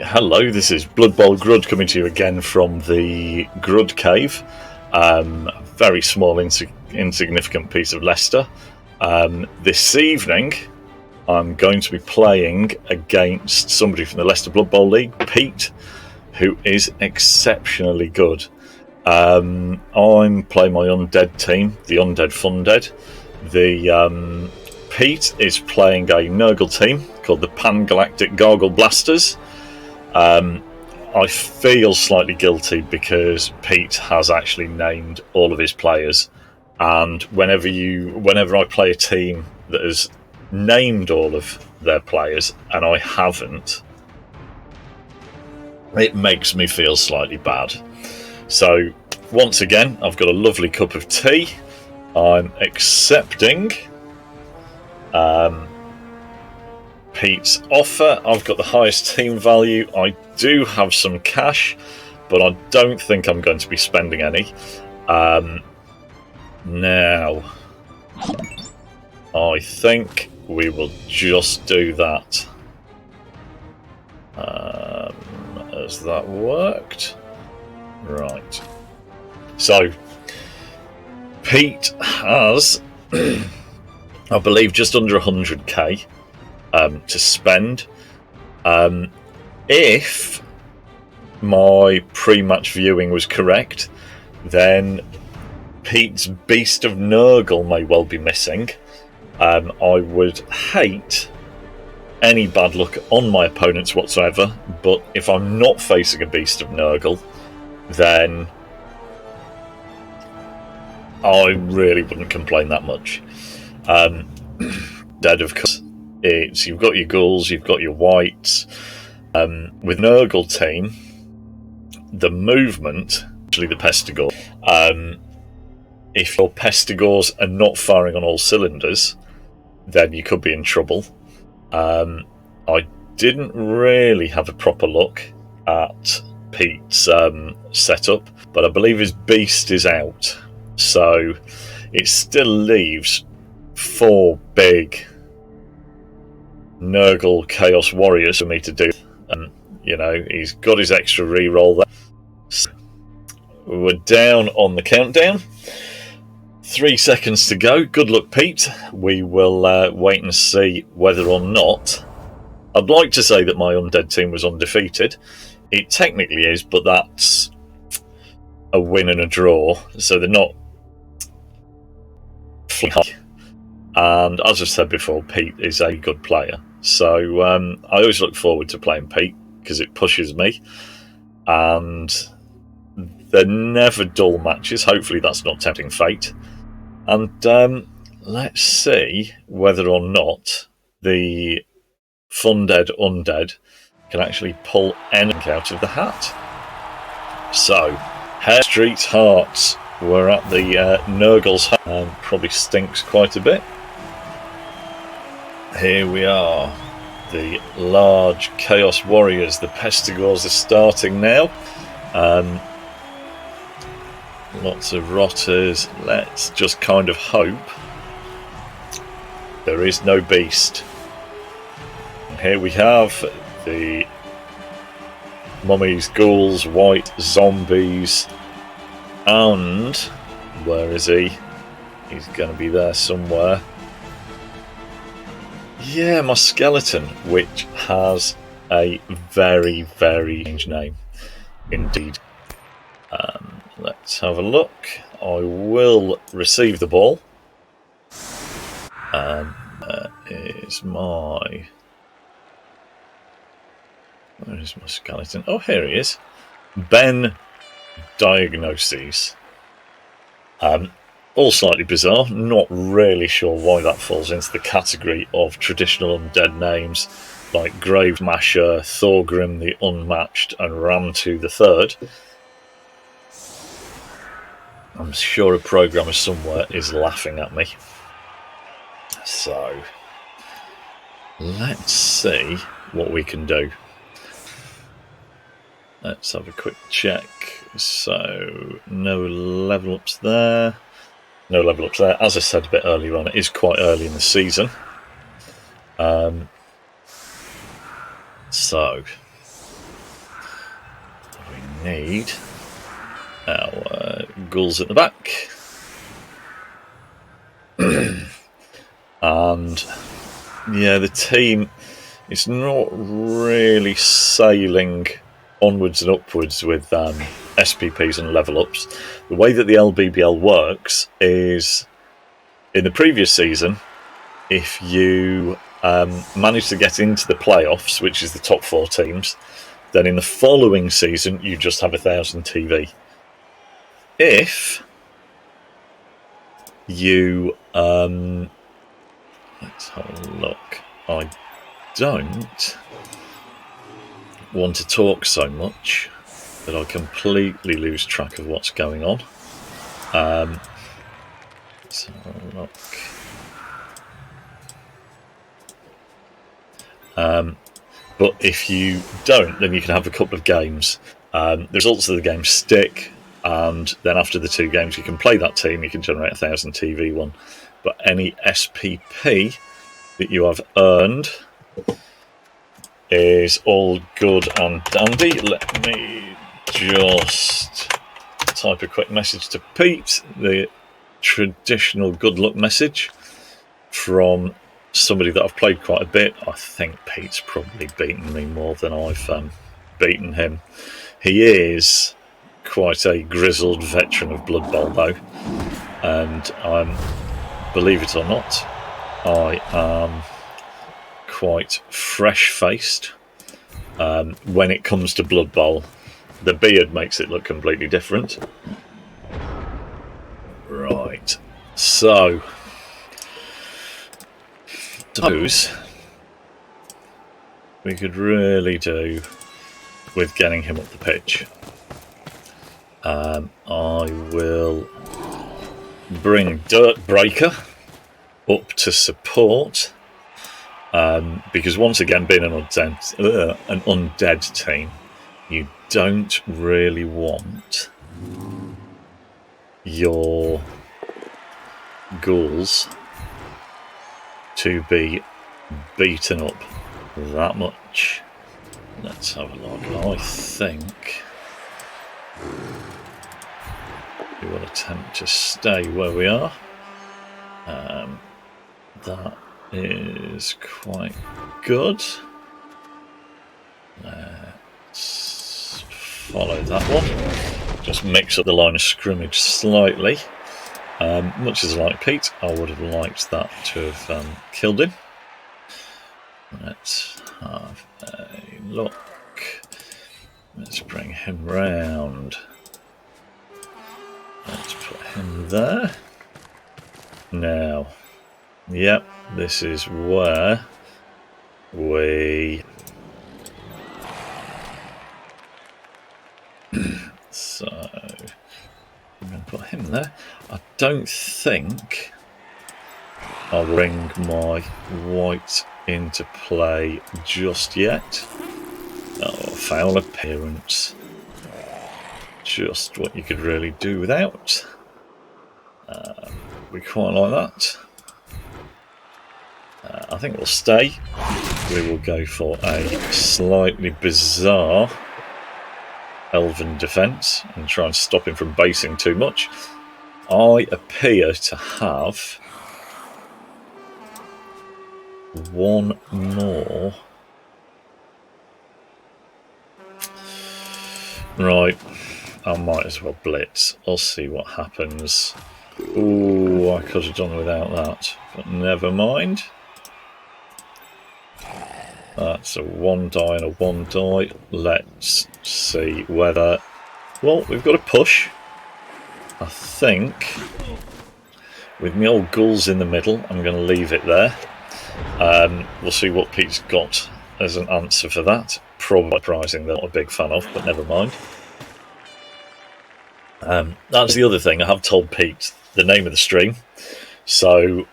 Hello, this is Blood Bowl Grud coming to you again from the Grud Cave. A very small, insignificant piece of Leicester. This evening, I'm going to be playing against somebody from the Leicester Blood Bowl League, Pete, who is exceptionally good. I'm playing my Undead team, the Undead Fundead. Pete is playing a Nurgle team called the Pan-Galactic Gargle Blasters. I feel slightly guilty because Pete has actually named all of his players, and whenever I play a team that has named all of their players and I haven't, it makes me feel slightly bad. So once again, I've got a lovely cup of tea. I'm accepting Pete's offer. I've got the highest team value. I do have some cash, but I don't think I'm going to be spending any. Now, I think we will just do that. Has that worked? Right. So, Pete has, I believe, just under 100k. To spend. If my pre-match viewing was correct, then Pete's Beast of Nurgle may well be missing. I would hate any bad luck on my opponents whatsoever, but if I'm not facing a Beast of Nurgle, then I really wouldn't complain that much. Dead, of course. You've got your ghouls, you've got your whites. With Nurgle Team, the movement, actually the Pestigore, if your Pestigores are not firing on all cylinders, then you could be in trouble. I didn't really have a proper look at Pete's setup, but I believe his beast is out, so it still leaves 4 big Nurgle Chaos Warriors for me to do. He's got his extra reroll there. So we're down on the countdown. 3 seconds to go. Good luck, Pete. We will wait and see whether or not. I'd like to say that my Undead team was undefeated. It technically is, but that's a win and a draw, so they're not high. And as I've said before, Pete is a good player. So I always look forward to playing Pete because it pushes me. And they're never dull matches. Hopefully that's not tempting fate. And let's see whether or not the Fundead Undead can actually pull anything out of the hat. So, Hare Street Hearts. We're at the Nurgle's home. Probably stinks quite a bit. Here we are, the large Chaos Warriors. The Pestigores are starting now. Lots of rotters. Let's just kind of hope there is no beast. And here we have the mummies, ghouls, white zombies, and where is he? He's going to be there somewhere. Yeah, my skeleton, which has a very, very strange name indeed. Let's have a look. I will receive the ball. Where is my skeleton? Oh, here he is. Ben Diagnoses. All slightly bizarre, not really sure why that falls into the category of traditional undead names like Gravemasher, Thorgrim the Unmatched, and Ramtu the Third. I'm sure a programmer somewhere is laughing at me. So, let's see what we can do. Let's have a quick check. So, no level ups there. No level ups there. As I said a bit earlier on, it is quite early in the season. So, need our ghouls at the back. And yeah, the team is not really sailing onwards and upwards with SPPs and level ups. The way that the LBBL works is, in the previous season, if you manage to get into the playoffs, which is the top 4 teams, then in the following season you just have 1,000 TV. If you let's have a look. I don't want to talk so much that I completely lose track of what's going on. Let's have a look. But if you don't, then you can have a couple of games. The results of the game stick, and then after the 2 games you can play that team, you can generate 1,000 TV1. But any SPP that you have earned is all good and dandy. Let me just type a quick message to Pete, the traditional good luck message from somebody that I've played quite a bit. I think Pete's probably beaten me more than I've beaten him. He is quite a grizzled veteran of Blood Bowl though, and believe it or not, I am quite fresh-faced when it comes to Blood Bowl. The beard makes it look completely different. Right, so suppose we could really do with getting him up the pitch. I will bring Dirt Breaker up to support, because once again, being an undead team, you don't really want your ghouls to be beaten up that much. Let's have a look. I think we will attempt to stay where we are. That is quite good. Let's follow that one. Just mix up the line of scrimmage slightly. Much as I like Pete, I would have liked that to have killed him. Let's have a look. Let's bring him round. Let's put him there. Now, yep, this is where we... So, I'm going to put him there. I don't think I'll bring my white into play just yet. Oh, foul appearance. Just what you could really do without. We quite like that. I think we'll stay. We will go for a slightly bizarre elven defence and try and stop him from basing too much. I appear to have one more. Right, I might as well blitz. I'll see what happens. Ooh, I could have done without that, but never mind. That's a 1 die and a 1 die. Let's see whether... Well, we've got a push. I think with my old ghouls in the middle, I'm going to leave it there. We'll see what Pete's got as an answer for that. Probably surprising, they're not a big fan of, but never mind. That's the other thing. I have told Pete the name of the stream, so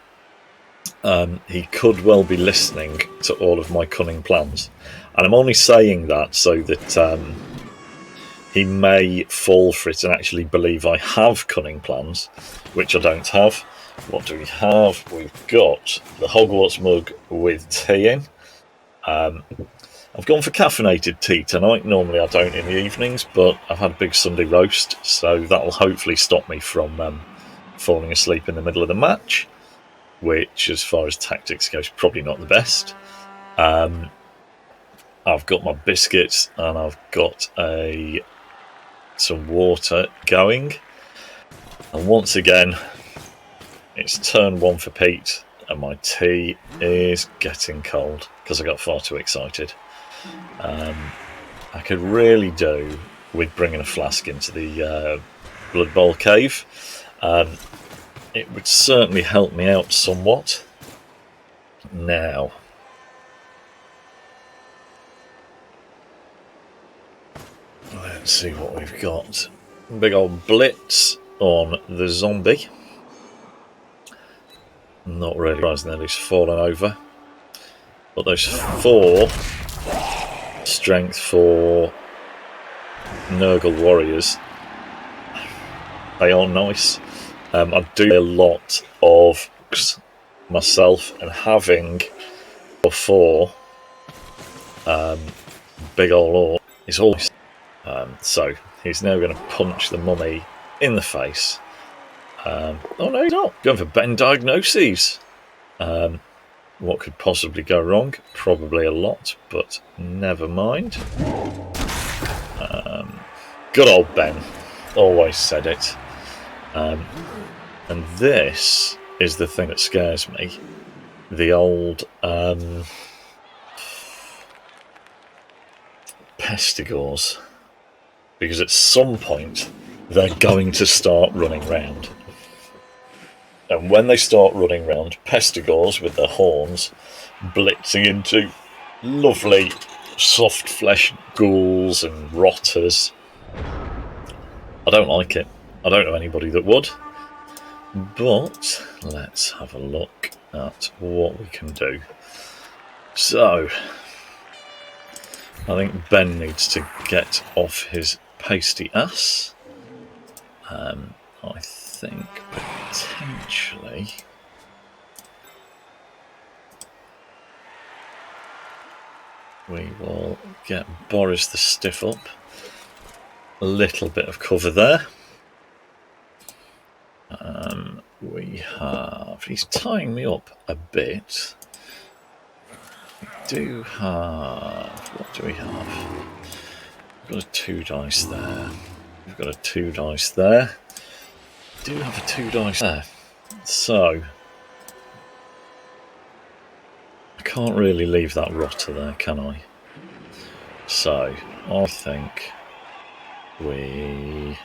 he could well be listening to all of my cunning plans. And I'm only saying that so that he may fall for it and actually believe I have cunning plans, which I don't have. What do we have? We've got the Hogwarts mug with tea in. I've gone for caffeinated tea tonight. Normally I don't in the evenings, but I've had a big Sunday roast, so that'll hopefully stop me from falling asleep in the middle of the match, which, as far as tactics goes, probably not the best. I've got my biscuits and I've got some water going. And once again, it's turn 1 for Pete, and my tea is getting cold because I got far too excited. I could really do with bringing a flask into the Blood Bowl cave. It would certainly help me out somewhat. Now, let's see what we've got. Big old blitz on the zombie. Not really surprising that he's fallen over. But those 4 strength for Nurgle warriors, they are nice. I do a lot of myself, and having 4 big old orc is always. So he's now going to punch the mummy in the face. Oh no, he's not. Going for Ben diagnoses. What could possibly go wrong? Probably a lot, but never mind. Good old Ben. Always said it. And this is the thing that scares me. The old pestigores. Because at some point, they're going to start running round. And when they start running round, pestigores with their horns blitzing into lovely soft flesh ghouls and rotters. I don't like it. I don't know anybody that would. But let's have a look at what we can do. So, I think Ben needs to get off his pasty ass. I think potentially we will get Boris the Stiff up. A little bit of cover there. We have... He's tying me up a bit. We do have... What do we have? We've got a 2 dice there. We've got a 2 dice there. We do have a 2 dice there. So... I can't really leave that rotter there, can I? So, I think we...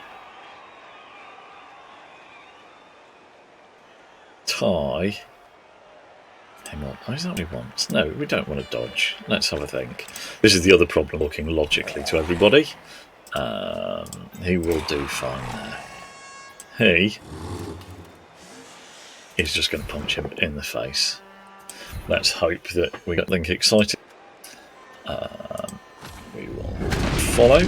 tie him up. Oh, is that what he wants? No, we don't want to dodge. Let's have a think. This is the other problem, looking logically to everybody. He will do fine there. He is just going to punch him in the face. Let's hope that we get Link excited. We will follow.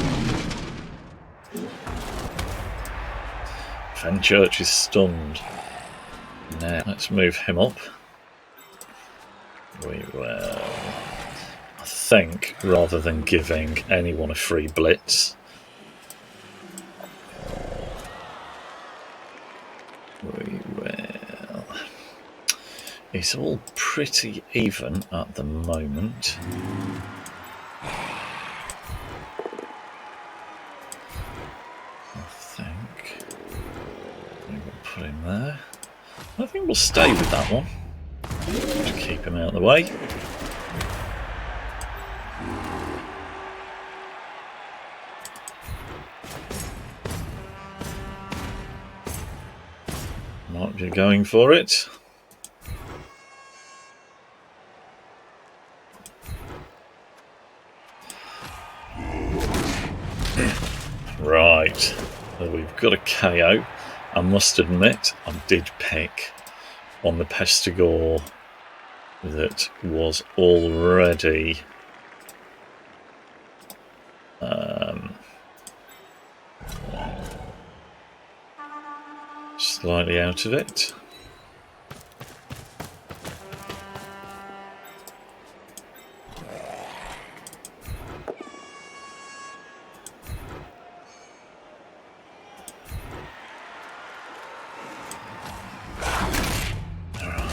Fenchurch is stunned. Now, let's move him up. We will, I think, rather than giving anyone a free blitz, we will... It's all pretty even at the moment. I think we will put him there. I think we'll stay with that one to keep him out of the way. Might be going for it. Right, well, we've got a KO. I must admit, I did pick on the pestigore that was already slightly out of it.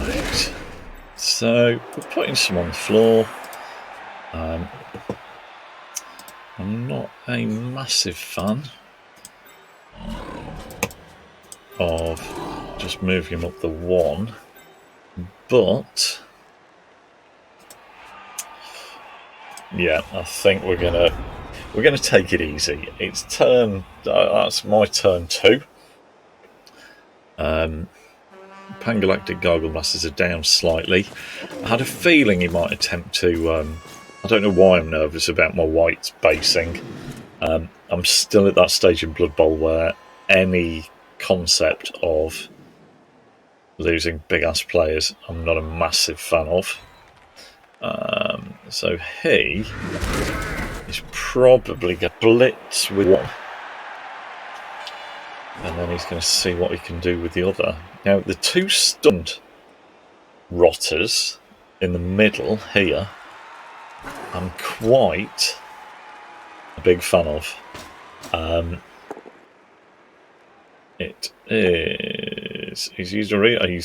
Right. So we're putting some on the floor. I'm not a massive fan of just moving him up the 1, but yeah, I think we're gonna take it easy. It's turn. That's my turn 2. Pangalactic Gargle Masters are down slightly. I had a feeling he might attempt to. I don't know why I'm nervous about my whites basing. I'm still at that stage in Blood Bowl where any concept of losing big ass players I'm not a massive fan of. So he is probably going to blitz with 1. And then he's going to see what he can do with the other. Now, the 2 stunned rotters in the middle here, I'm quite a big fan of. It is. He's used a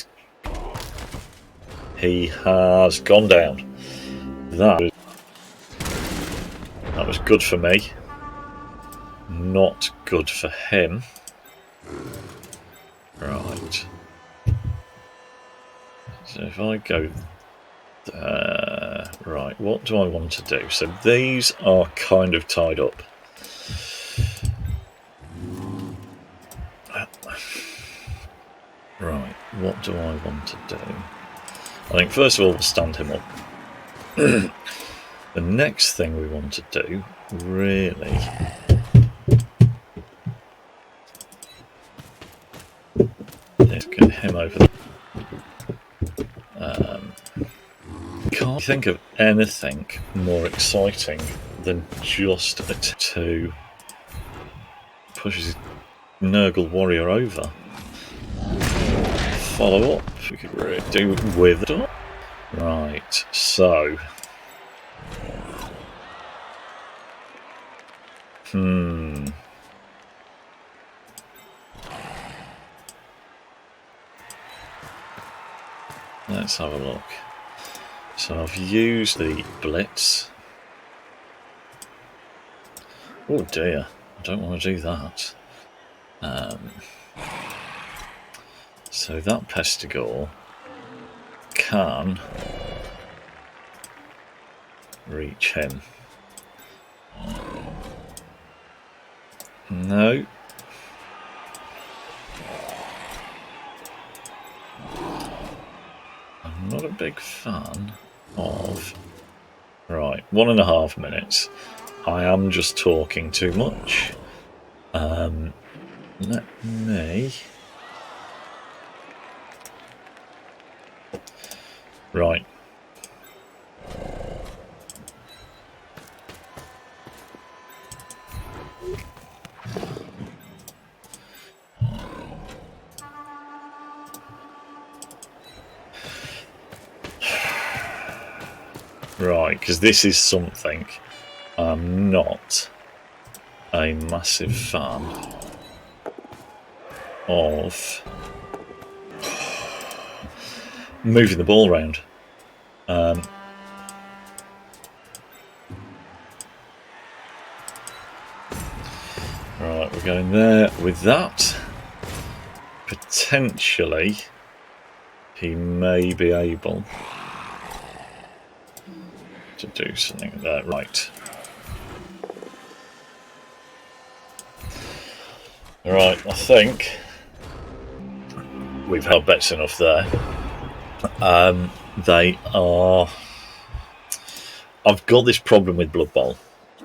he has gone down. That was good for me. Not good for him. Right. So if I go there, right, what do I want to do? So these are kind of tied up. Right, what do I want to do? I think first of all we'll stand him up. The next thing we want to do, really, is get him over there. Can't think of anything more exciting than just to push his Nurgle warrior over. Follow up, we could really do with it. Right, so let's have a look. So I've used the blitz. Oh dear, I don't want to do that. So that Pestigore can reach him. No. I'm not a big fan of... Right, 1.5 minutes. I am just talking too much. Let me... Right. Right, because this is something I'm not a massive fan of moving the ball around. Right, we're going there with that. Potentially, he may be able to do something there. Right. Right, I think we've held bets enough there. They are... I've got this problem with Blood Bowl,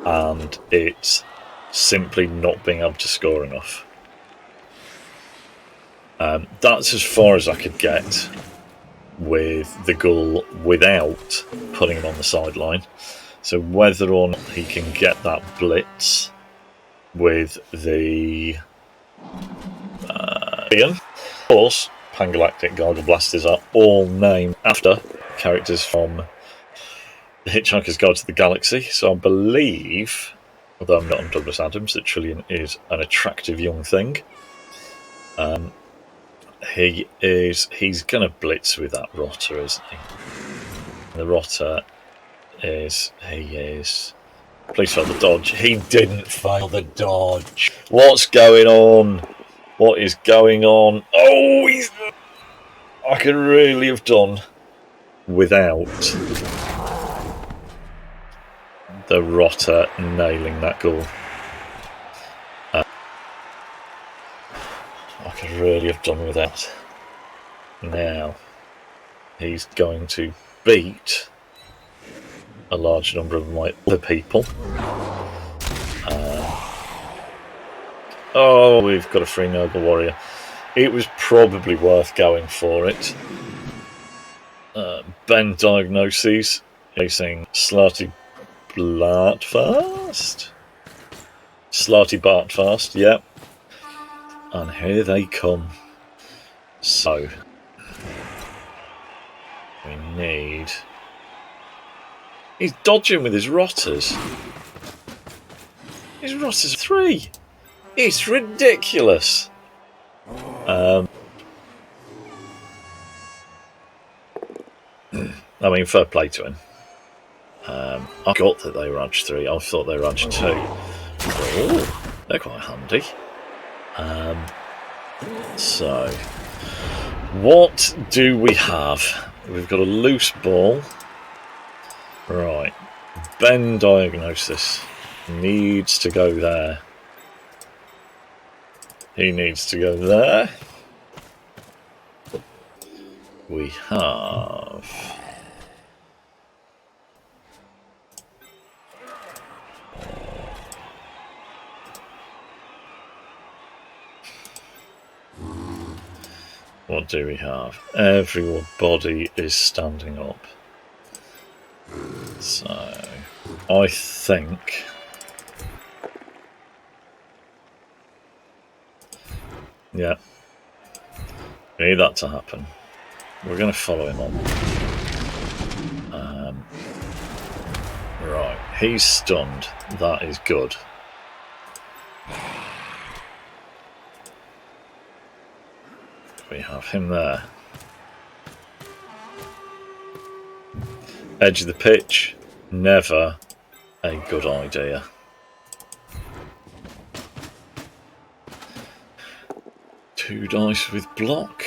and it's simply not being able to score enough. That's as far as I could get with the Ghoul without putting him on the sideline. So whether or not he can get that blitz with the of course, Pangalactic Gargle Blasters are all named after characters from The Hitchhiker's Guide to the Galaxy. So I believe, although I'm not on Douglas Adams, that Trillian is an attractive young thing. he's going to blitz with that rotter, isn't he? The rotter is please fail the dodge. He didn't fail the dodge. What's going on? What is going on? Oh, I could really have done without the rotter nailing that goal. I could really have done with that. Now, he's going to beat a large number of my other people. Oh, we've got a free Nurgle warrior. It was probably worth going for it. Ben Diagnoses facing Slarty Blartfast. Slarty Bartfast, yeah. And here they come. So we need. He's dodging with his rotters. His rotters 3. It's ridiculous. I mean, fair play to him. I got that they were Edge 3. I thought they were Edge 2. Oh, they're quite handy. So, what do we have? We've got a loose ball. Right. Ben Diagnosis needs to go there. He needs to go there. We have... What do we have? Everybody is standing up. So, I think... Yeah. We need that to happen. We're going to follow him on. Right. He's stunned. That is good. We have him there. Edge of the pitch. Never a good idea. Two dice with block.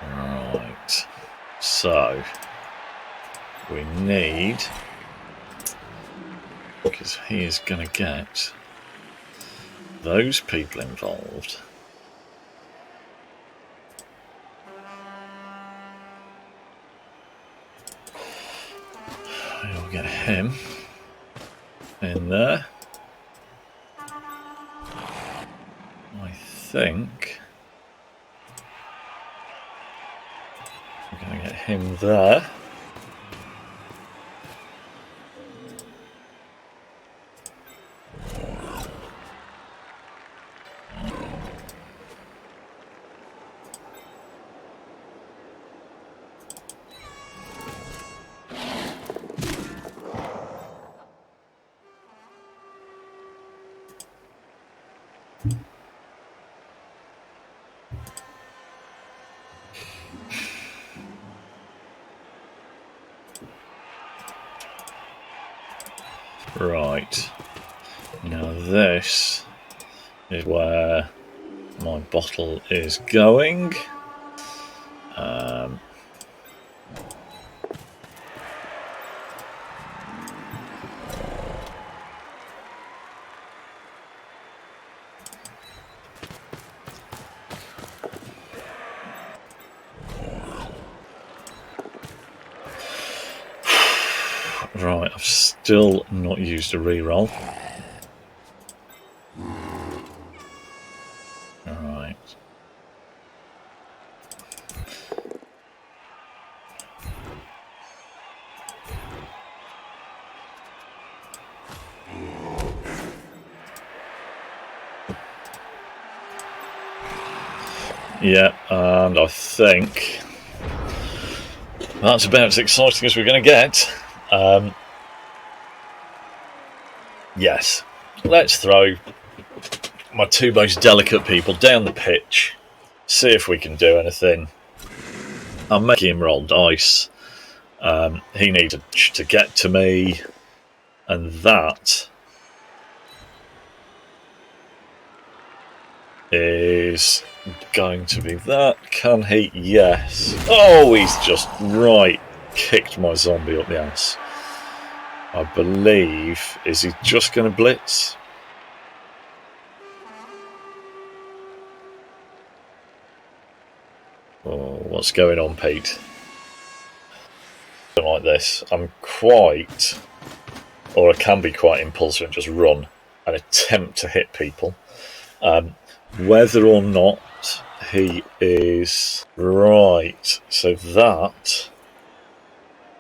Right. So we need, because he is going to get those people involved. We'll get him in there. I think we're going to get him there. Right, now this is where my bottle is going. Right, I've still not used a reroll. Alright. Yeah, and I think that's about as exciting as we're going to get. Yes, let's throw my two most delicate people down the pitch, see if we can do anything. I'm making him roll dice. He needs to get to me, and that is going to be that. Can he? Yes. Oh, he's just kicked my zombie up the ass. I believe, is he just going to blitz? Oh, what's going on, Pete? Like this, I can be quite impulsive and just run and attempt to hit people. Whether or not he is right, so that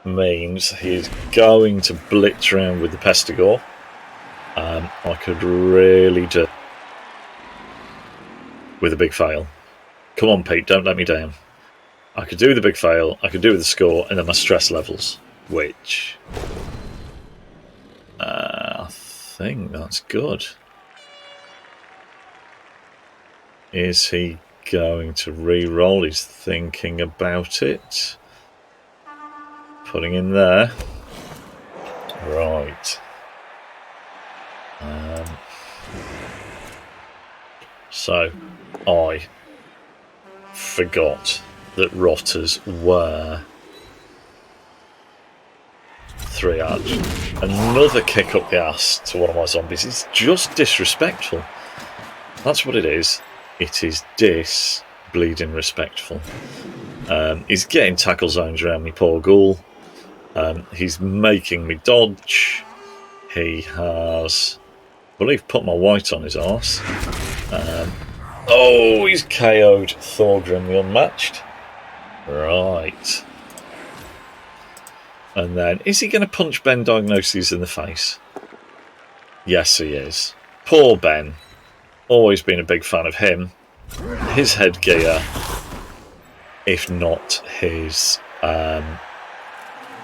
means he is going to blitz around with the Pestigore. I could really do with a big fail. Come on, Pete, don't let me down. I could do the big fail, I could do with the score, and then my stress levels, which I think that's good. Is he going to re-roll? He's thinking about it. Putting in there. Right. So, I forgot that rotters were 3 arch. Another kick up the ass to one of my zombies. It's just disrespectful. That's what it is. It is bleeding respectful. He's getting tackle zones around me, poor ghoul. He's making me dodge. He has, I believe, put my white on his arse. Oh, he's KO'd Thorgrim the Unmatched. Right. And then, is he going to punch Ben Diagnoses in the face? Yes, he is. Poor Ben. Always been a big fan of him. His headgear, if not his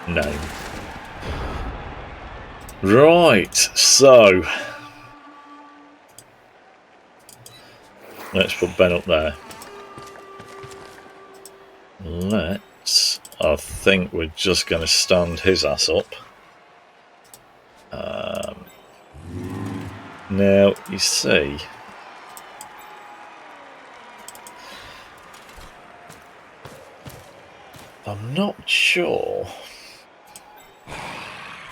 name. Right, so let's put Ben up there. I think we're just going to stand his ass up. Now, you see, I'm not sure.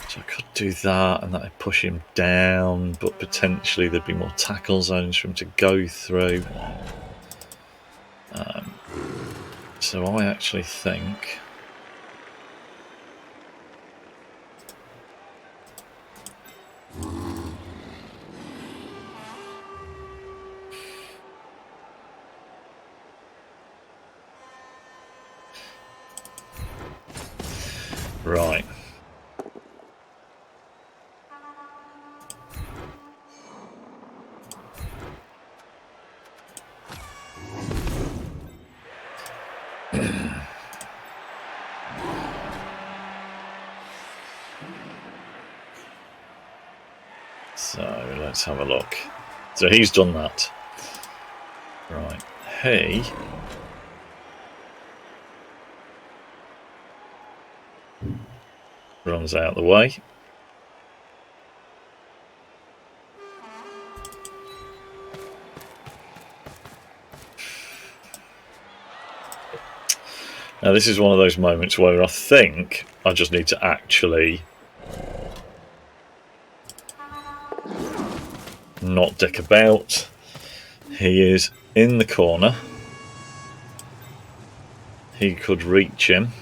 So I could do that, and that would push him down, but potentially there'd be more tackle zones for him to go through. So I actually think right. So let's have a look. So he's done that. Right. He runs out the way. Now this is one of those moments where I think I just need to actually not dick about. He is in the corner. He could reach him.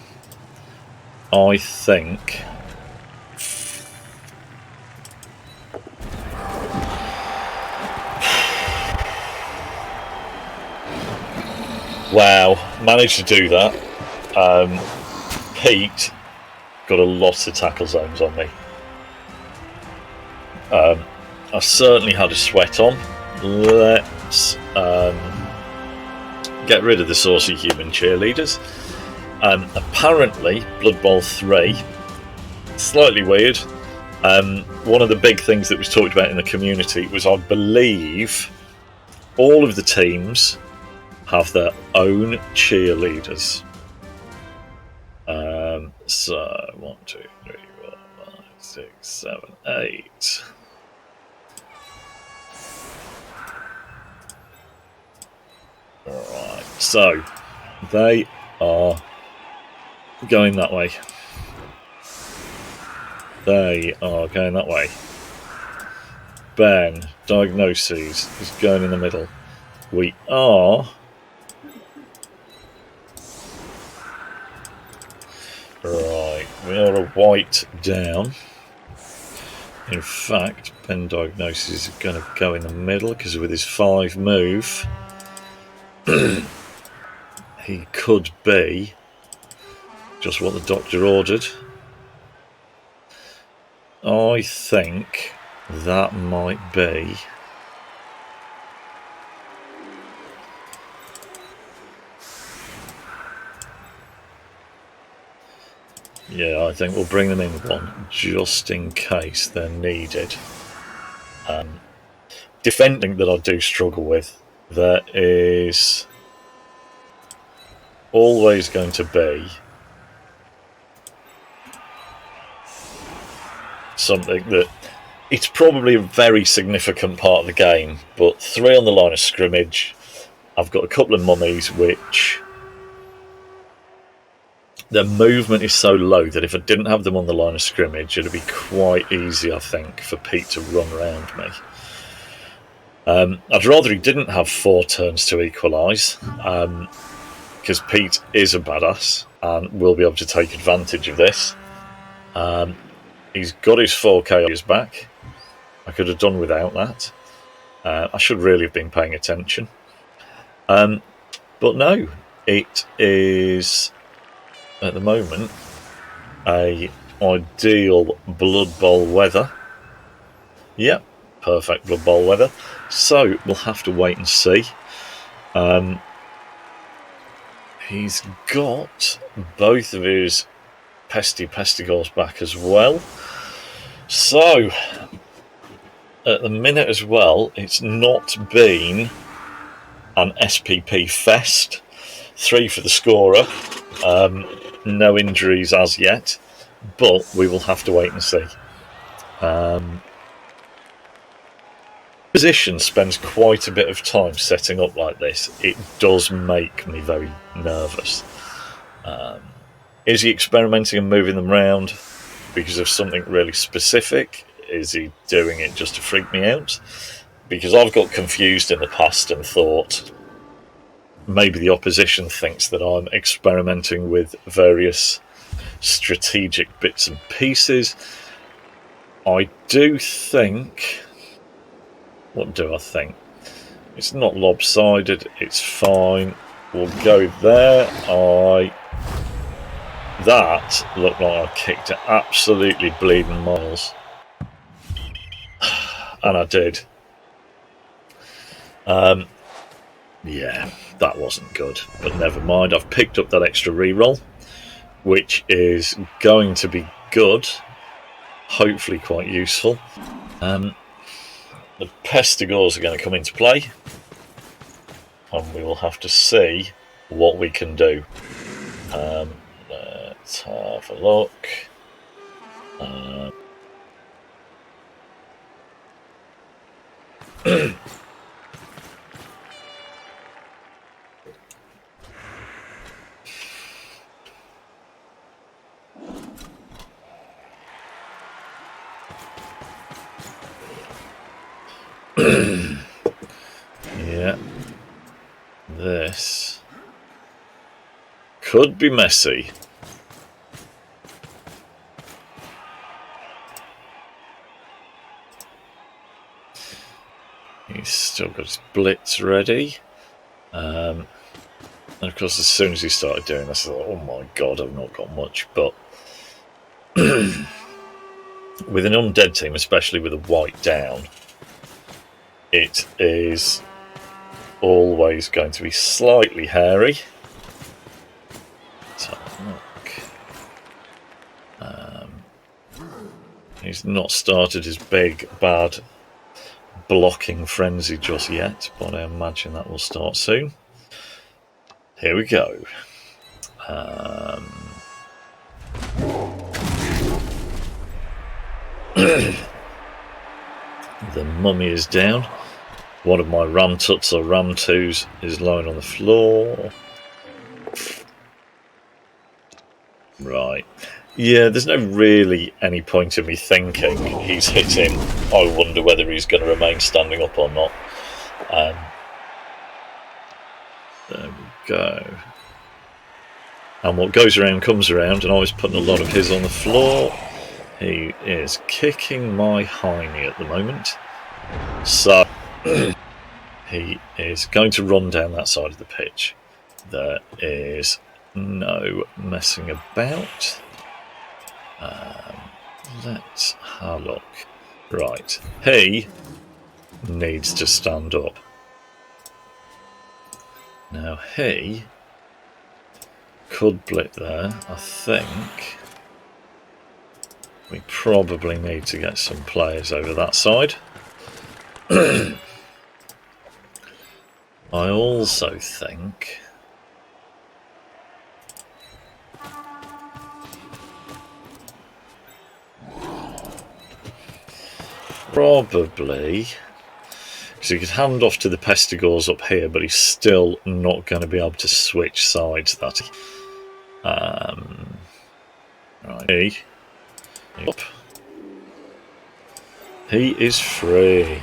I think wow, managed to do that. Pete got a lot of tackle zones on me. I certainly had a sweat on. Let's get rid of the saucy human cheerleaders. Apparently, Blood Bowl 3, slightly weird. One of the big things that was talked about in the community was, I believe, all of the teams have their own cheerleaders. So 1, 2, 3, 4, 5, 6, 7, 8. Alright, so they are going that way. They are going that way. Ben, Diagnoses, is going in the middle. We are... Right, we are a white down. In fact, Ben Diagnosis is going to go in the middle, because with his 5 move, he could be just what the doctor ordered. I think that might be... Yeah, I think we'll bring them in one, just in case they're needed. Defending that I do struggle with, there is always going to be something that... It's probably a very significant part of the game, but 3 on the line of scrimmage. I've got a couple of mummies which... Their movement is so low that if I didn't have them on the line of scrimmage, it'd be quite easy, I think, for Pete to run around me. I'd rather he didn't have 4 turns to equalise, because Pete is a badass and will be able to take advantage of this. He's got his 4 KOs back. I could have done without that. I should really have been paying attention. But no, it is... at the moment, a ideal Blood Bowl weather. Yep, perfect Blood Bowl weather. So we'll have to wait and see. He's got both of his pestigores back as well. So at the minute as well, it's not been an SPP fest. 3 for the scorer. No injuries as yet, but we will have to wait and see. Position spends quite a bit of time setting up like this. It does make me very nervous. Is he experimenting and moving them around because of something really specific? Is he doing it just to freak me out? Because I've got confused in the past and thought maybe the opposition thinks that I'm experimenting with various strategic bits and pieces. I do think... What do I think? It's not lopsided, it's fine. We'll go there. That looked like I kicked it absolutely bleeding miles. And I did. Yeah, that wasn't good. But never mind, I've picked up that extra reroll, which is going to be good. Hopefully quite useful. The pestigores are going to come into play, and we will have to see what we can do. Let's have a look. Yeah, this could be messy. He's still got his blitz ready. And of course, as soon as he started doing this, I thought, oh my god, I've not got much. But with an undead team, especially with a white down, it is always going to be slightly hairy. Let's have a look. He's not started his big, bad blocking frenzy just yet, but I imagine that will start soon. Here we go. The mummy is down. One of my ram tuts or ram twos is lying on the floor. Right. Yeah, there's no really any point in me thinking he's hit him. I wonder whether he's going to remain standing up or not. There we go. And what goes around comes around, and I was putting a lot of his on the floor. He is kicking my hiney at the moment. So he is going to run down that side of the pitch. There is no messing about. Let's have a look. Right, he needs to stand up. Now he could blip there. I think we probably need to get some players over that side. I also think probably, because he could hand off to the Pestigores up here, but he's still not going to be able to switch sides. That right, up. He is free,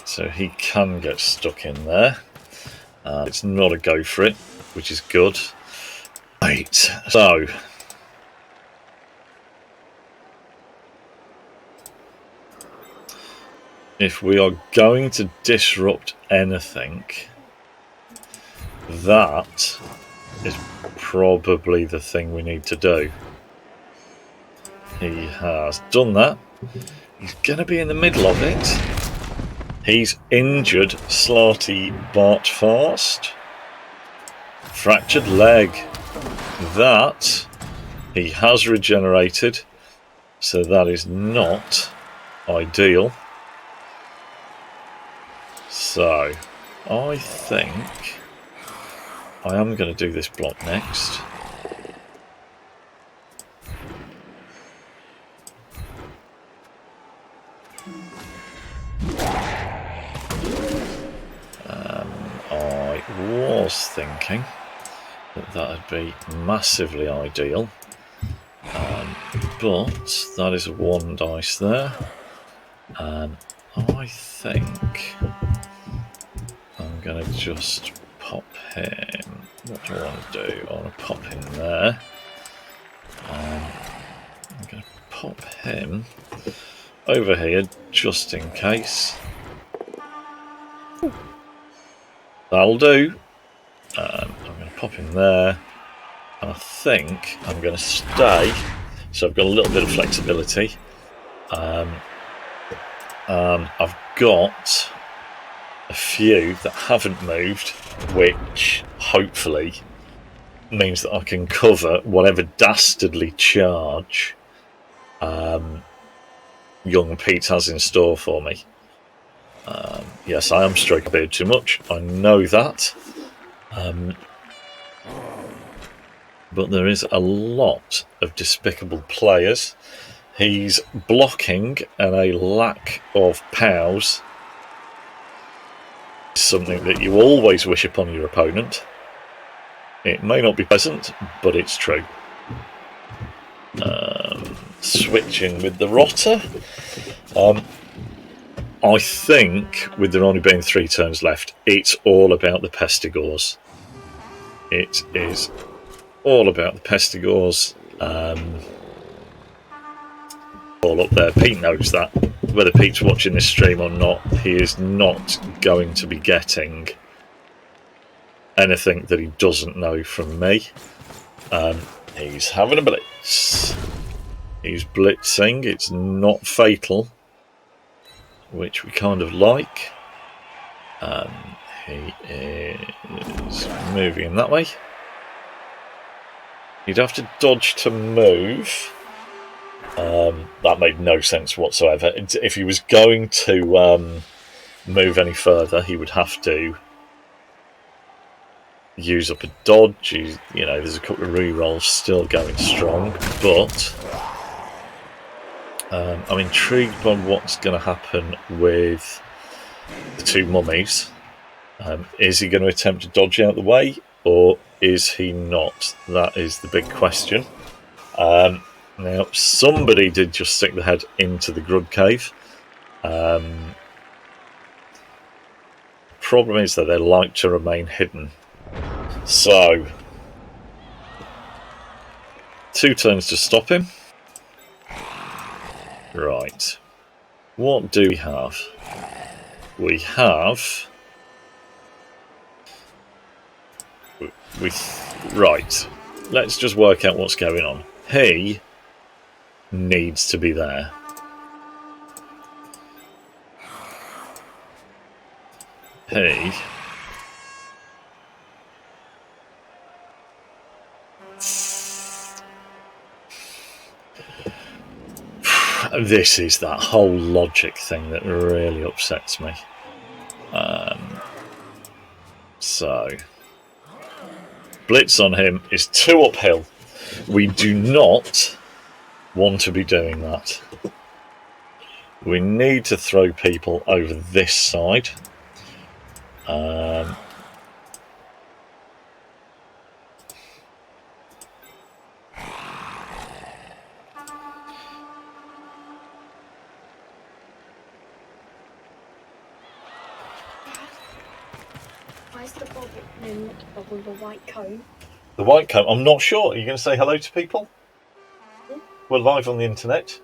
so he can get stuck in there. It's not a go for it, which is good. Right, so if we are going to disrupt anything, that is probably the thing we need to do. He has done that. He's going to be in the middle of it. He's injured Slarty Bartfast. Fractured leg. That he has regenerated, so that is not ideal. So I think I am going to do this block next. I was thinking that would be massively ideal, but that is a 1 dice there. I think I'm going to just pop him. What do I want to do? I want to pop him there. I'm going to pop him over here just in case. That'll do. I'm going to pop him there. And I think I'm going to stay. So I've got a little bit of flexibility. I've got a few that haven't moved, which hopefully means that I can cover whatever dastardly charge young Pete has in store for me. Yes, I am stroking a bit too much. I know that. But there is a lot of despicable players. He's blocking and a lack of POWs. Something that you always wish upon your opponent. It may not be pleasant, but it's true. Switching with the Rotter. I think, with there only being 3 turns left, it's all about the Pestigores. It is all about the Pestigores. All up there. Pete knows that. Whether Pete's watching this stream or not, he is not going to be getting anything that he doesn't know from me. He's having a blitz. He's blitzing. It's not fatal, which we kind of like. He is moving that way. You'd have to dodge to move. That made no sense whatsoever. If he was going to move any further, he would have to use up a dodge. You know, there's a couple of re-rolls still going strong, but I'm intrigued by what's going to happen with the two mummies. Is he going to attempt to dodge out the way, or is he not? That is the big question. Now, somebody did just stick the head into the Grud Cave. Problem is that they like to remain hidden. So, 2 turns to stop him. Right. What do we have? We have... Right. Let's just work out what's going on. He needs to be there. He... This is that whole logic thing that really upsets me. So, blitz on him is 2 uphill. We do not want to be doing that. We need to throw people over this side. Where's the bubble the white cone? The white cone? I'm not sure. Are you going to say hello to people? We're live on the internet.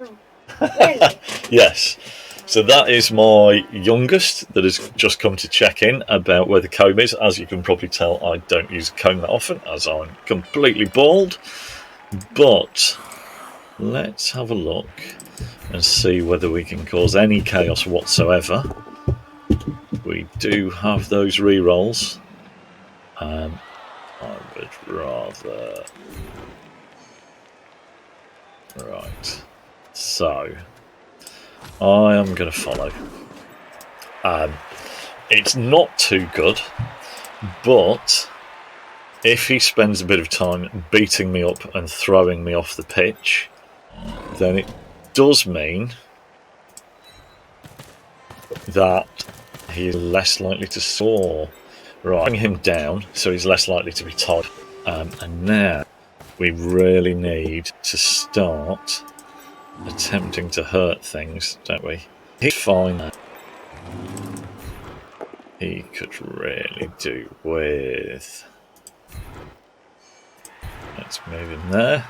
Oh. Really? Yes. So that is my youngest that has just come to check in about where the comb is. As you can probably tell, I don't use a comb that often as I'm completely bald. But let's have a look and see whether we can cause any chaos whatsoever. We do have those re-rolls. I would rather... Right. So, I am going to follow. It's not too good, but if he spends a bit of time beating me up and throwing me off the pitch, then it does mean that he's less likely to soar. Right, bring him down so he's less likely to be tied. And now we really need to start attempting to hurt things, don't we? He's fine now. He could really do with... Let's move him there.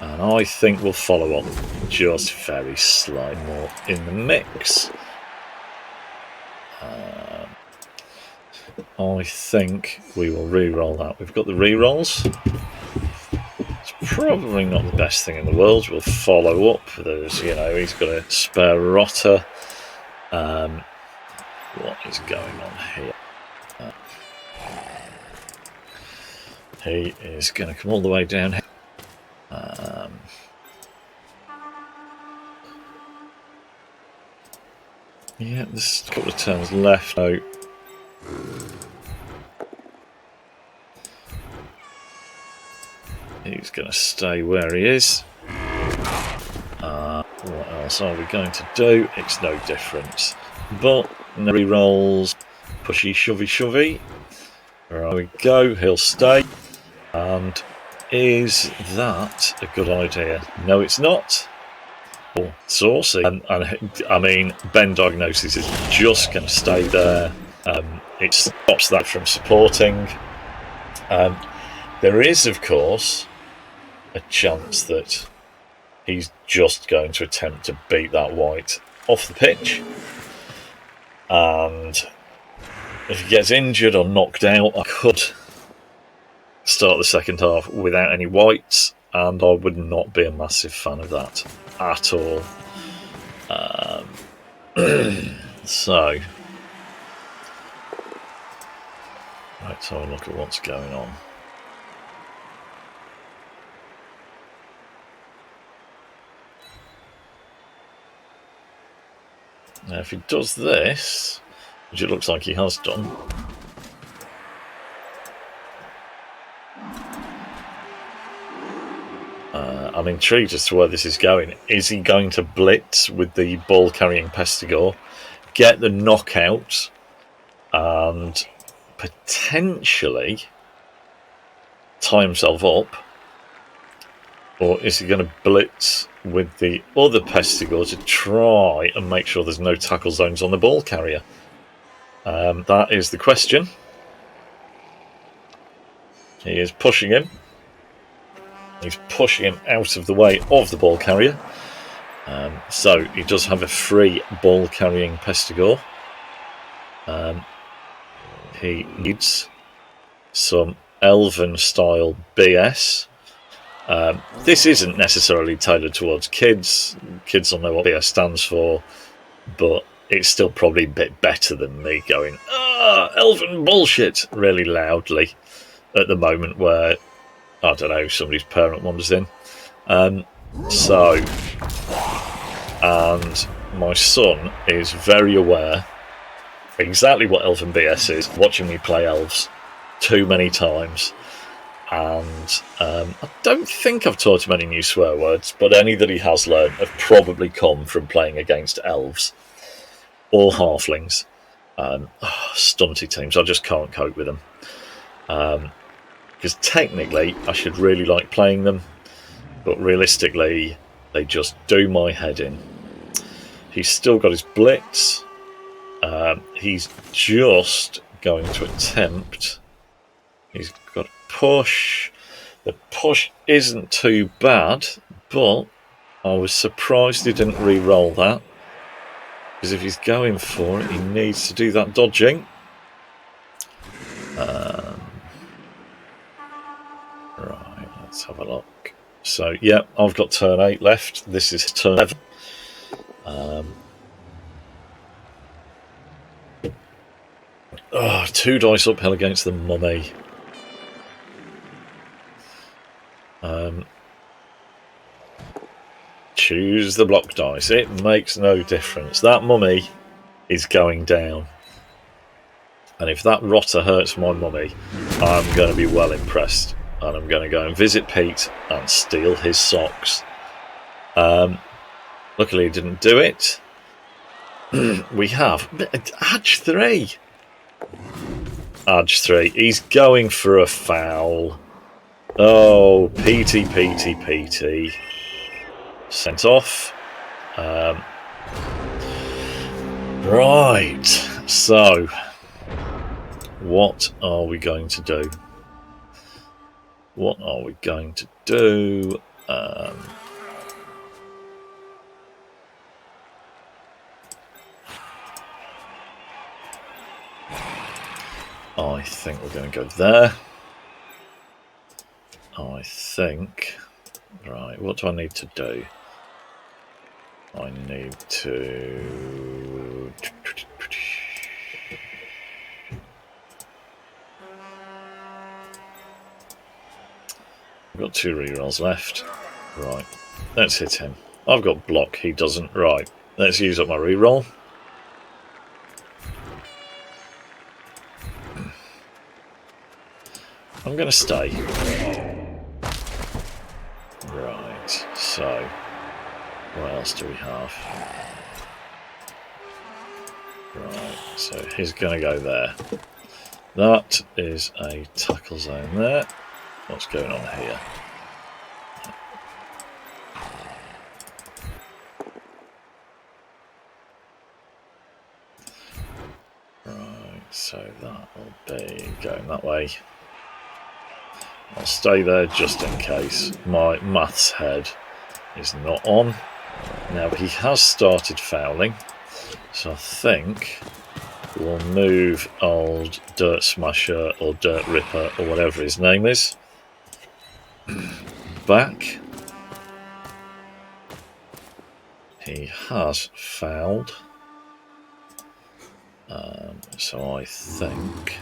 And I think we'll follow up just very slightly more in the mix. I think we will re-roll that. We've got the re-rolls. It's probably not the best thing in the world. We'll follow up. There's, you know, he's got a spare rotter. What is going on here? He is going to come all the way down here. Yeah, there's a couple of turns left. So he's going to stay where he is. What else are we going to do? It's no difference. But no re-rolls. Pushy, shovey, shovey. There we go. He'll stay. And is that a good idea? No, it's not. Oh, saucy. And I mean, Ben Diagnosis is just going to stay there. It stops that from supporting. There is, of course, a chance that he's just going to attempt to beat that white off the pitch. And if he gets injured or knocked out, I could start the second half without any whites, and I would not be a massive fan of that at all. So let's have a look at what's going on. Now, if he does this, which it looks like he has done, I'm intrigued as to where this is going. Is he going to blitz with the ball-carrying Pestigore, get the knockout, and potentially tie himself up? Or is he going to blitz with the other Pestigore to try and make sure there's no tackle zones on the ball carrier? That is the question. He is pushing him. He's pushing him out of the way of the ball carrier. So he does have a free ball carrying Pestigore. He needs some elven style BS. This isn't necessarily tailored towards kids. Kids will know what BS stands for, but it's still probably a bit better than me going, elven bullshit, really loudly at the moment where, I don't know, somebody's parent wanders in. And my son is very aware exactly what elven BS is, watching me play elves too many times. And I don't think I've taught him any new swear words, but any that he has learned have probably come from playing against elves or halflings. Stunty teams, I just can't cope with them. Because technically, I should really like playing them, but realistically, they just do my head in. He's still got his blitz. He's just going to attempt. He's got a push. The push isn't too bad, but I was surprised he didn't re-roll that. Because if he's going for it, he needs to do that dodging. Right, let's have a look. So, yeah, I've got turn 8 left. This is turn 11. 2 dice uphill against the mummy. Choose the block dice. It makes no difference. That mummy is going down. And if that rotter hurts my mummy, I'm going to be well impressed. And I'm going to go and visit Pete and steal his socks. Luckily, he didn't do it. We have Edge 3. Edge 3. He's going for a foul. Oh, Petey. Sent off. Right. So, what are we going to do? What are we going to do? I think we're going to go there. I think... Right, what do I need to do? I need to... I've got 2 rerolls left. Right, let's hit him. I've got block, he doesn't. Right, let's use up my reroll. I'm going to stay. Right, so what else do we have? Right, so he's going to go there. That is a tackle zone there. What's going on here? Right, so that will be going that way. I'll stay there just in case. My maths head is not on. Now he has started fouling, so I think we'll move old Dirt Smasher or Dirt Ripper or whatever his name is back. He has fouled. So I think...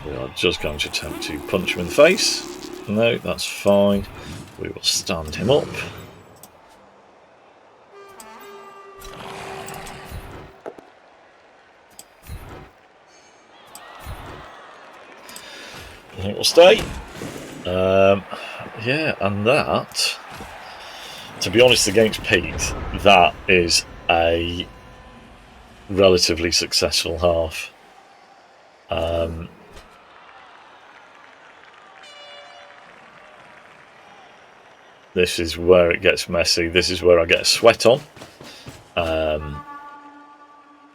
we are just going to attempt to punch him in the face. No, that's fine. We will stand him up. I think we'll stay. Yeah, and that, to be honest, against Pete, that is a relatively successful half. This is where it gets messy. This is where I get a sweat on.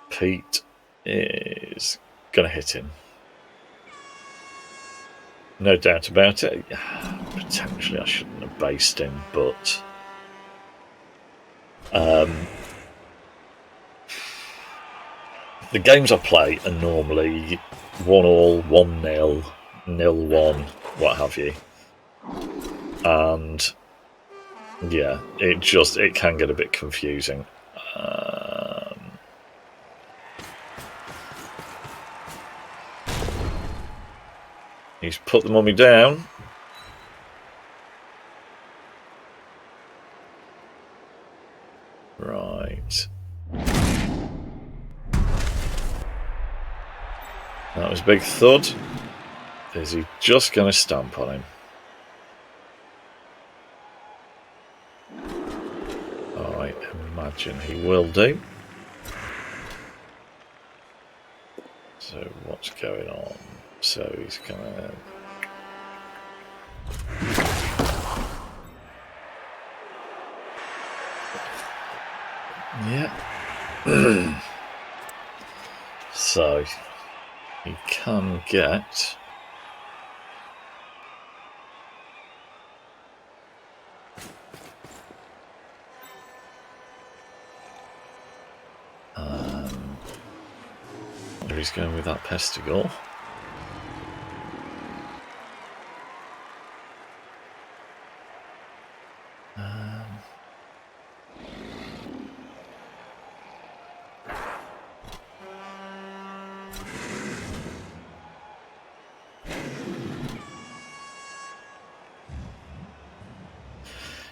Pete is going to hit him. No doubt about it. Potentially I shouldn't have based him, but the games I play are normally 1-1, 1-0, 0-1, what have you. And yeah, it can get a bit confusing. He's put the mummy down. Right. That was a big thud. Is he just going to stamp on him? I imagine he will do. So what's going on? So he's going to... Yeah. So he can get... where he's going with that Pestigore.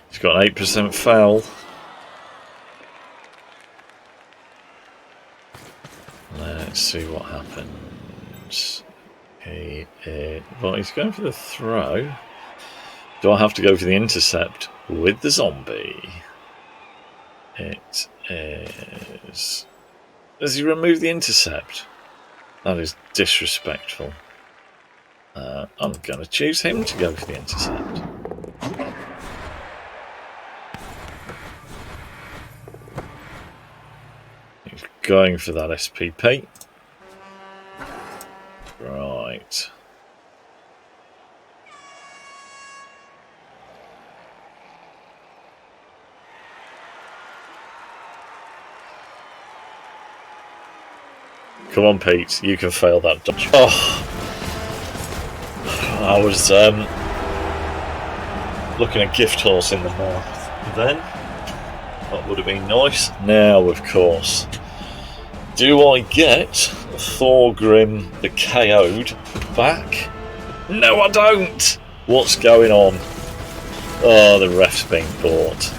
He's got an 8% foul. Let's see what happens. Well, he's going for the throw. Do I have to go for the intercept with the zombie? It is... Does he remove the intercept? That is disrespectful. I'm going to choose him to go for the intercept. He's going for that SPP. Right. Come on, Pete. You can fail that dodge. Oh! I was looking at gift horse in the mouth then. That would have been nice. Now, of course, do I get Thorgrim the KO'd back? No, I don't! What's going on? Oh, the ref's being bought.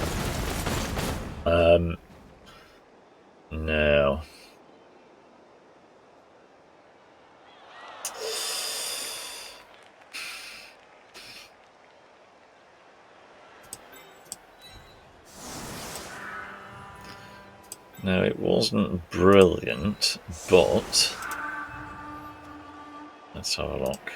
Now. Now, it wasn't brilliant, but let's have a look.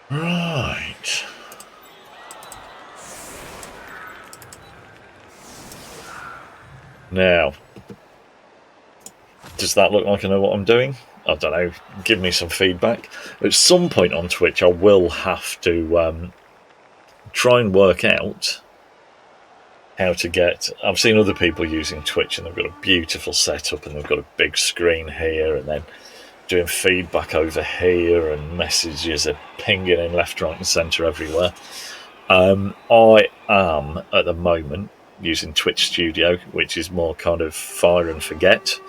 Right. Now, does that look like I know what I'm doing? I don't know. Give me some feedback. At some point on Twitch, I will have to try and work out how to get... I've seen other people using Twitch and they've got a beautiful setup and they've got a big screen here and then doing feedback over here and messages are pinging in left, right and centre everywhere. I am, at the moment, using Twitch Studio, which is more kind of fire and forget.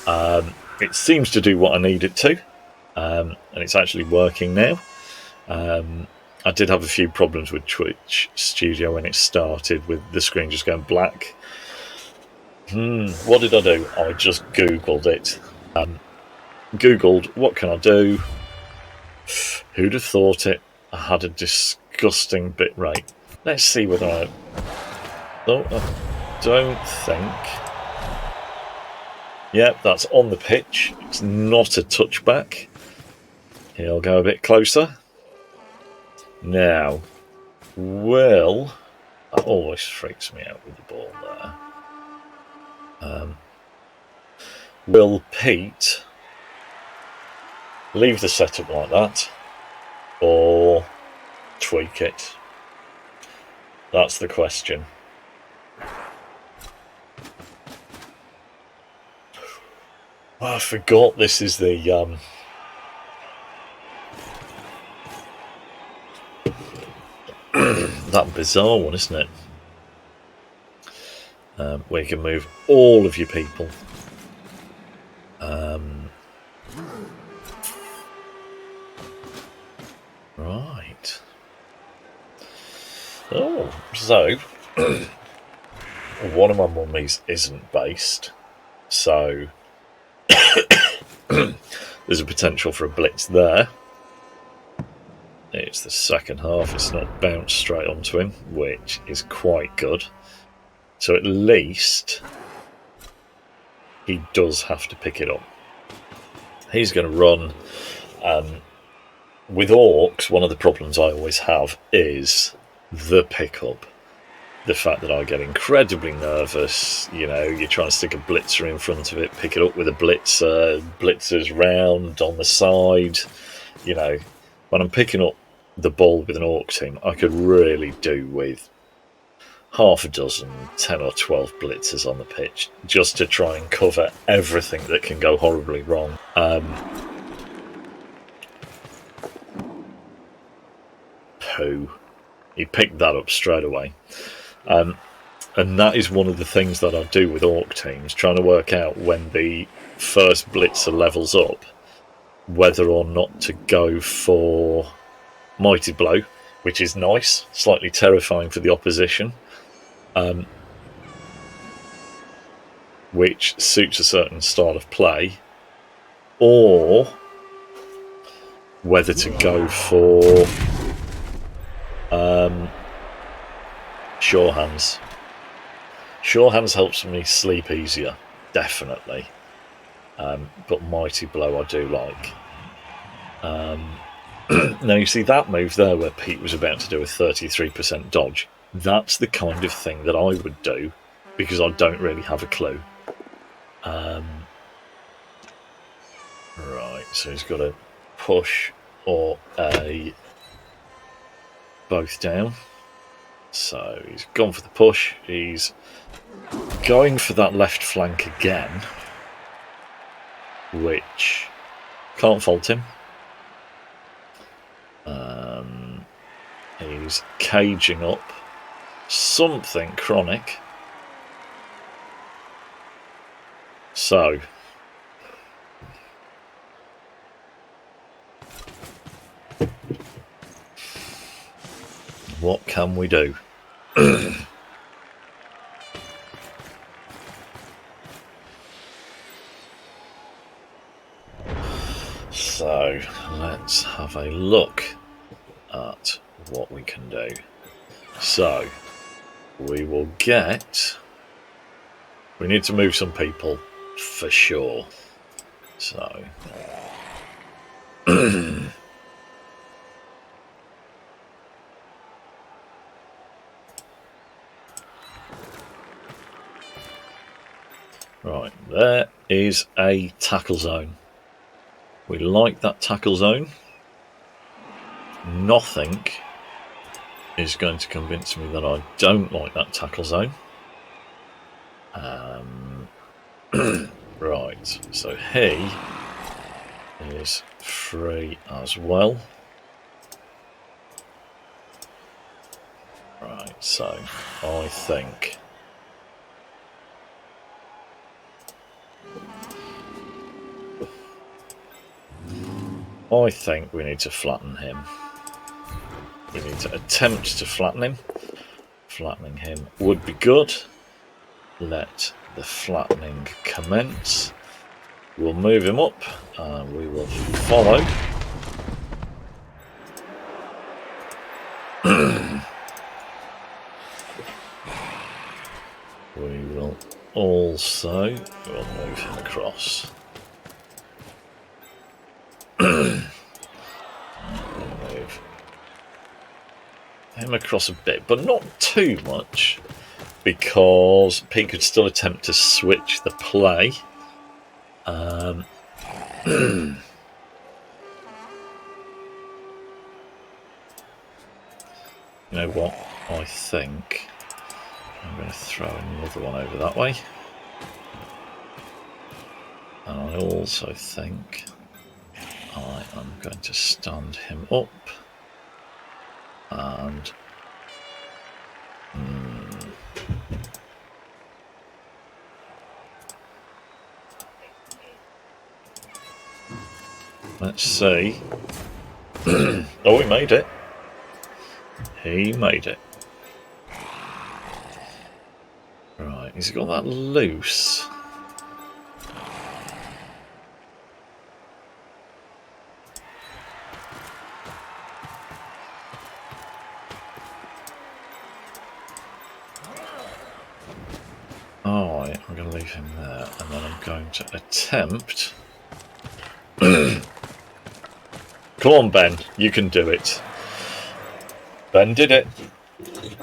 It seems to do what I need it to, and it's actually working now. I did have a few problems with Twitch Studio when it started, with the screen just going black. What did I do? I just Googled it. Googled, what can I do? Who'd have thought it? I had a disgusting bit rate. Let's see whether I... Oh, I don't think... Yep, that's on the pitch. It's not a touchback. He'll go a bit closer. Now, Will... That always freaks me out with the ball there. Will Pete leave the setup like that or tweak it? That's the question. Oh, I forgot this is the that bizarre one, isn't it? Where you can move all of your people. Right. Oh, so one of my mummies isn't based, so there's a potential for a blitz there. It's the second half, it's not bounced straight onto him, which is quite good. So at least he does have to pick it up. He's going to run. With orcs, one of the problems I always have is the pickup. The fact that I get incredibly nervous. You know, you're trying to stick a blitzer in front of it, pick it up with a blitzer, blitzers round on the side. You know, when I'm picking up the ball with an orc team, I could really do with half a dozen, 10 or 12 blitzers on the pitch just to try and cover everything that can go horribly wrong. He picked that up straight away. And that is one of the things that I do with orc teams, trying to work out when the first blitzer levels up whether or not to go for Mighty Blow, which is nice, slightly terrifying for the opposition, which suits a certain style of play, or whether to go for Sure Hands. Sure Hands helps me sleep easier, definitely. But Mighty Blow I do like. Now you see that move there where Pete was about to do a 33% dodge. That's the kind of thing that I would do because I don't really have a clue. Right, so he's got a push or a both down. So he's gone for the push. He's going for that left flank again, which can't fault him. He's caging up something chronic. So what can we do? So let's have a look at what we can do. So we will get... We need to move some people for sure. So... Right, there is a tackle zone. We like that tackle zone. Nothing is going to convince me that I don't like that tackle zone. Right, so he is free as well. Right, so I think we need to flatten him. We need to attempt to flatten him. Flattening him would be good. Let the flattening commence. We'll move him up and we will follow. We will also move him across. Move him across a bit, but not too much, because Pete could still attempt to switch the play. You know what? I think I'm going to throw another one over that way. And I also think I am going to stand him up and let's see. Oh, he made it. He made it. Right, he's got that loose. Alright, I'm going to leave him there, and then I'm going to attempt. Come on, Ben, you can do it. Ben did it.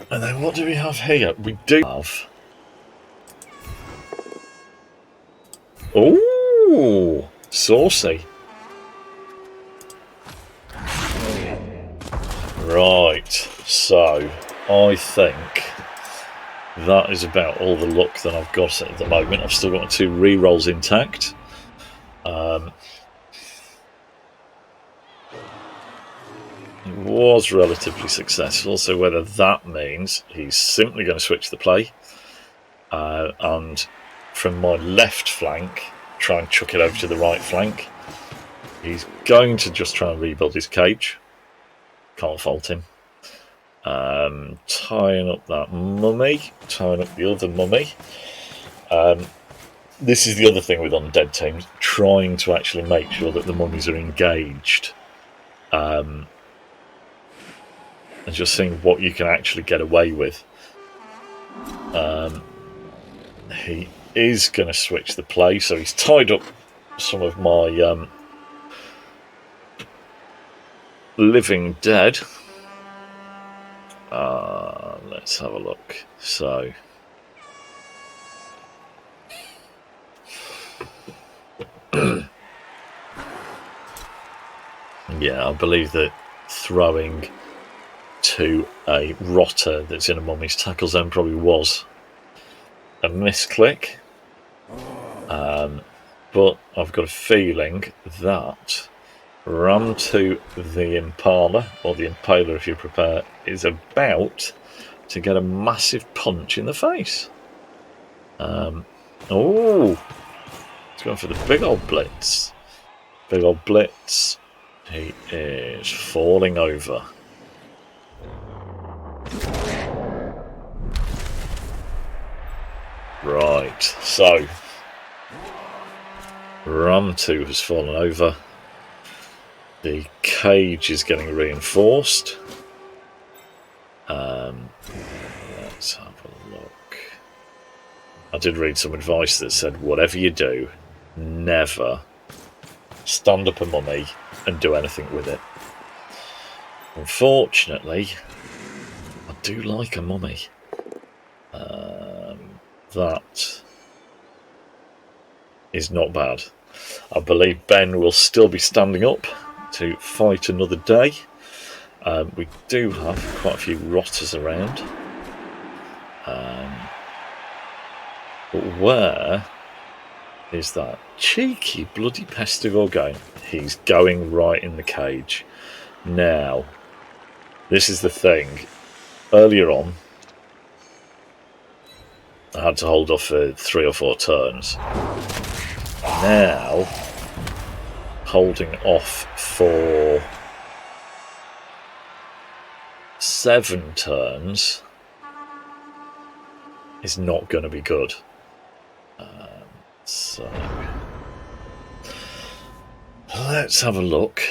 And then what do we have here? We do have... Ooh, saucy. Right, so I think that is about all the luck that I've got at the moment. I've still got 2 re-rolls intact. It was relatively successful, so whether that means he's simply going to switch the play and from my left flank try and chuck it over to the right flank. He's going to just try and rebuild his cage. Can't fault him. Tying up that mummy, tying up the other mummy. This is the other thing with Undead teams, trying to actually make sure that the mummies are engaged. And just seeing what you can actually get away with. He is going to switch the play, so he's tied up some of my living dead. Let's have a look. So yeah, I believe that throwing to a rotter that's in a mummy's tackle zone probably was a misclick. But I've got a feeling that Ram to the Impala, or the Impaler if you prefer, is about to get a massive punch in the face. Oh, he's going for the big old blitz. Big old blitz. He is falling over. Right, so Ram 2 has fallen over. The cage is getting reinforced. Let's have a look. I did read some advice that said, whatever you do, never stand up a mummy and do anything with it. Unfortunately, I do like a mummy. That is not bad. I believe Ben will still be standing up to fight another day. We do have quite a few rotters around. But where is that cheeky bloody Pestigor going? He's going right in the cage. Now, this is the thing. Earlier on, I had to hold off for 3 or 4 turns. Now, holding off for 7 turns is not going to be good. So, let's have a look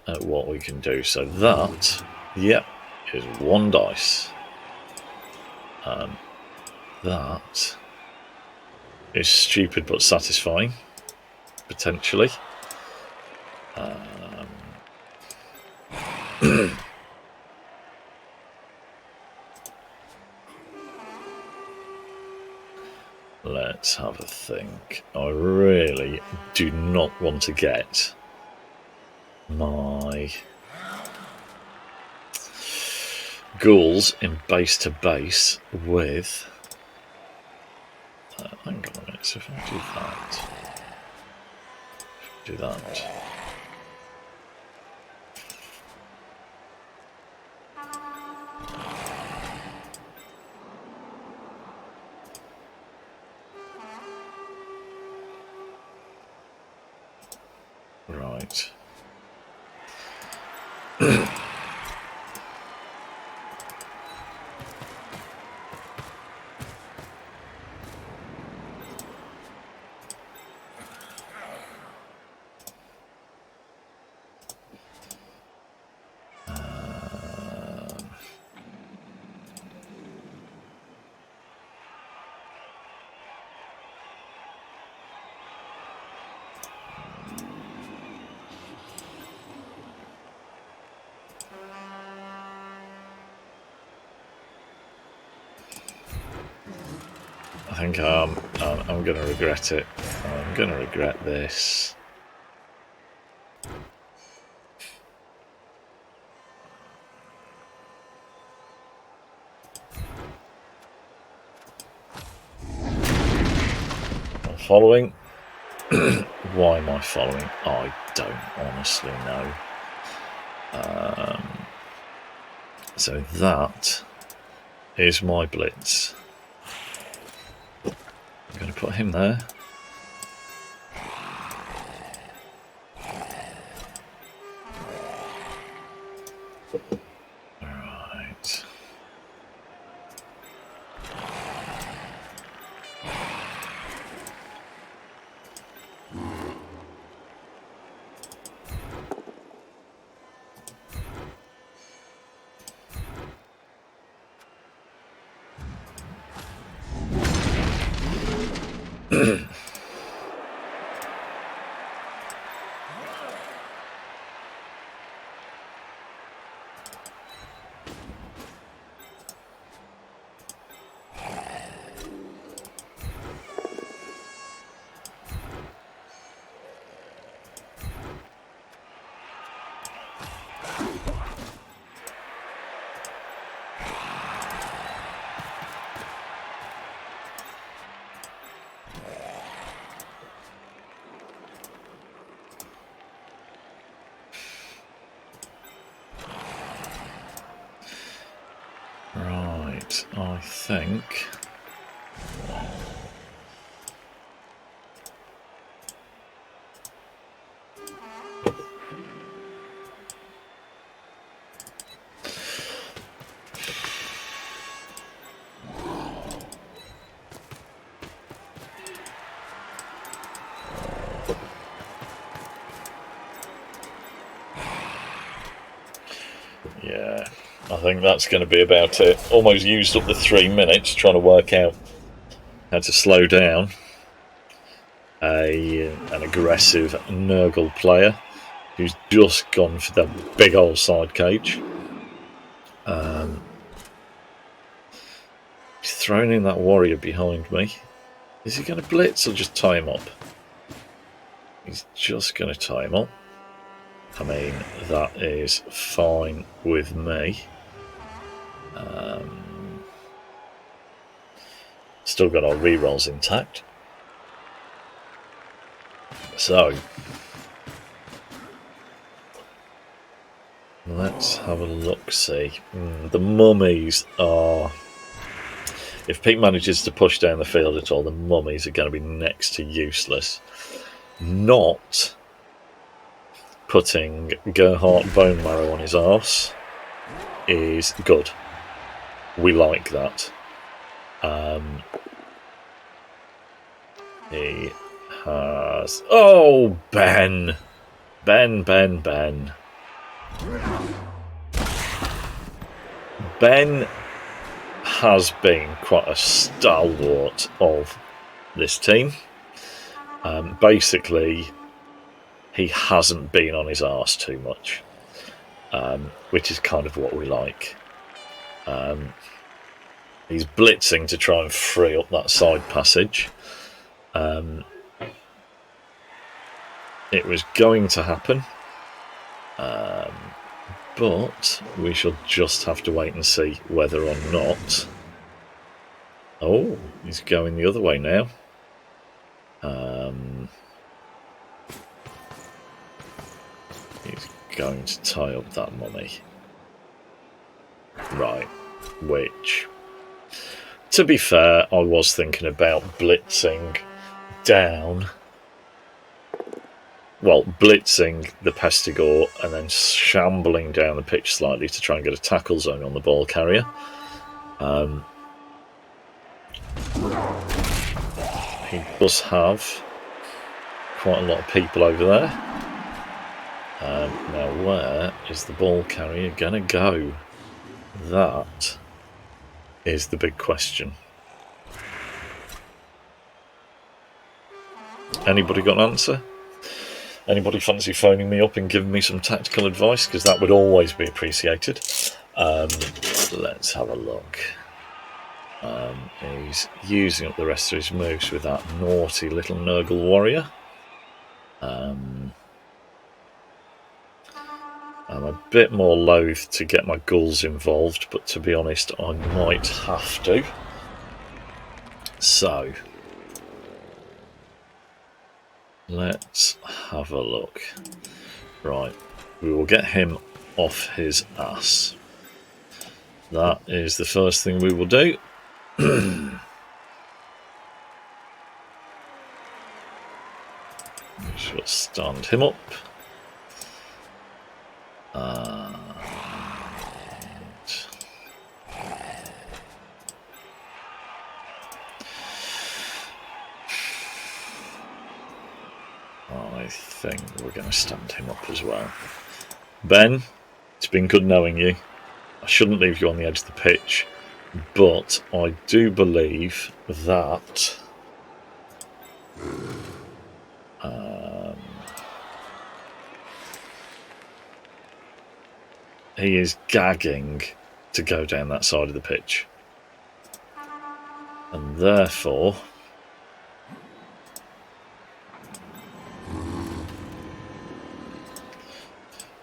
at what we can do. So that, yep, is 1 dice. That is stupid but satisfying, potentially. Let's have a think. I really do not want to get my ghouls in base to base with... hang on a minute, so if I do that... Right. I think I'm going to regret it. I'm going to regret this. I'm following. Why am I following? I don't honestly know. So that is my blitz. I'm going to put him there. Right. Right, I think... Yeah, I think that's going to be about it. Almost used up the 3 minutes trying to work out how to slow down an aggressive Nurgle player who's just gone for that big old side cage. He's thrown in that warrior behind me. Is he going to blitz or just tie him up? He's just going to tie him up. I mean, that is fine with me. Still got our rerolls intact. So, let's have a look-see. The mummies are... If Pete manages to push down the field at all, the mummies are going to be next to useless. Not putting Gerhardt Bone Marrow on his arse is good. We like that. He has... Oh, Ben! Ben. Ben has been quite a stalwart of this team. Basically, he hasn't been on his arse too much, which is kind of what we like. He's blitzing to try and free up that side passage. It was going to happen, but we shall just have to wait and see whether or not... Oh, he's going the other way now. He's going to tie up that mummy. Right, which... To be fair, I was thinking about blitzing down... Well, blitzing the Pestigore and then shambling down the pitch slightly to try and get a tackle zone on the ball carrier. He does have quite a lot of people over there. Now, where is the ball carrier going to go? That is the big question. Anybody got an answer? Anybody fancy phoning me up and giving me some tactical advice? Because that would always be appreciated. Let's have a look. He's using up the rest of his moves with that naughty little Nurgle warrior. I'm a bit more loath to get my ghouls involved, but to be honest, I might have to. So, let's have a look. Right, we will get him off his ass. That is the first thing we will do. We shall stand him up. I think we're going to stand him up as well. Ben, it's been good knowing you. I shouldn't leave you on the edge of the pitch, but I do believe that he is gagging to go down that side of the pitch. And therefore...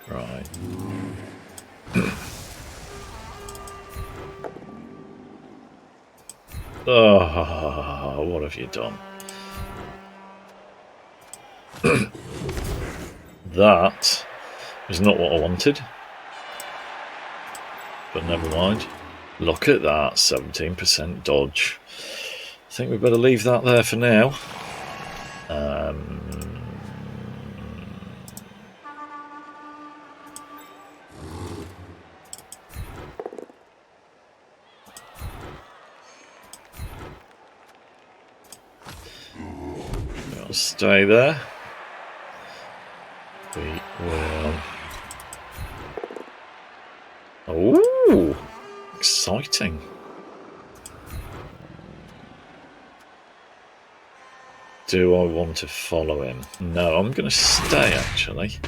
Right. Oh, what have you done? That is not what I wanted. But never mind. Look at that, 17% dodge. I think we better leave that there for now. We'll stay there. We will... Ooh, exciting. Do I want to follow him? No, I'm going to stay actually.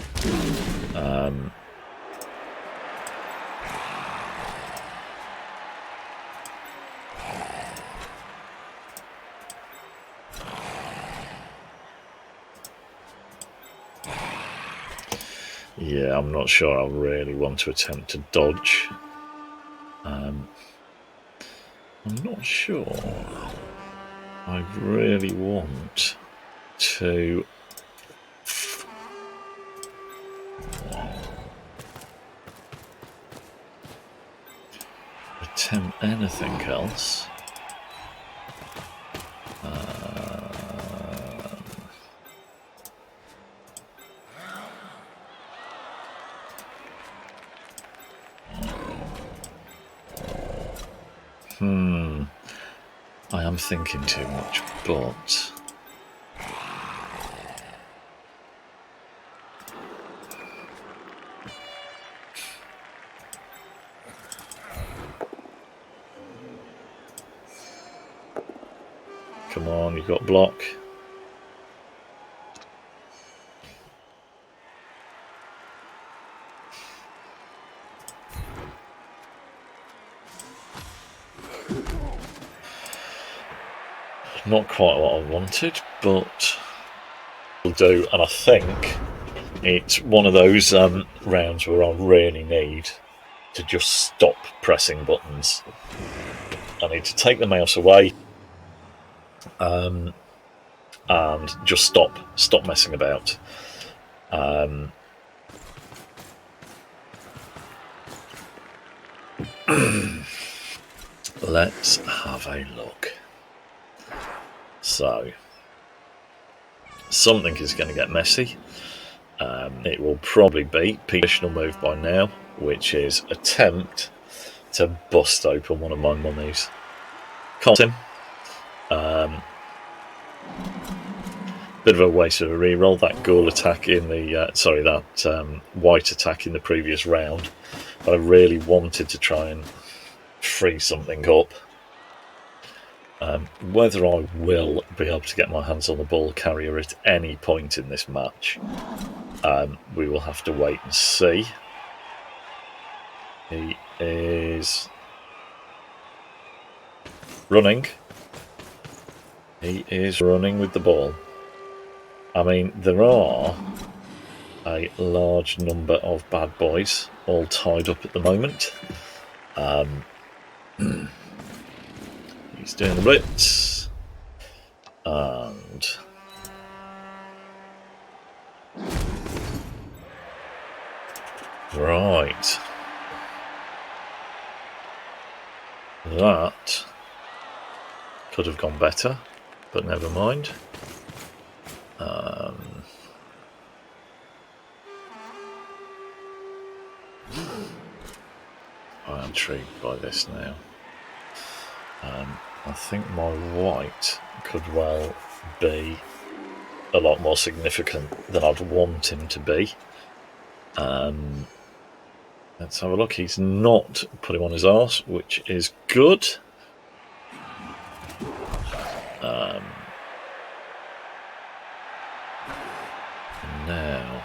Yeah, I'm not sure I really want to attempt to dodge. I'm not sure I really want to attempt anything else. I am thinking too much, but come on, you've got block. Not quite what I wanted, but will do. And I think it's one of those rounds where I really need to just stop pressing buttons. I need to take the mouse away and just stop messing about. Let's have a look. So, something is going to get messy. It will probably be positional move by now, which is attempt to bust open one of my mummies. Can't him. Bit of a waste of a reroll. That ghoul attack in the white attack in the previous round. But I really wanted to try and free something up. Whether I will be able to get my hands on the ball carrier at any point in this match, we will have to wait and see. He is running. He is running with the ball. I mean, there are a large number of bad boys all tied up at the moment. He's doing the blitz. And right. That could have gone better, but never mind. I'm intrigued by this now. I think my white could well be a lot more significant than I'd want him to be. Let's have a look. He's not put him on his arse, which is good. Now,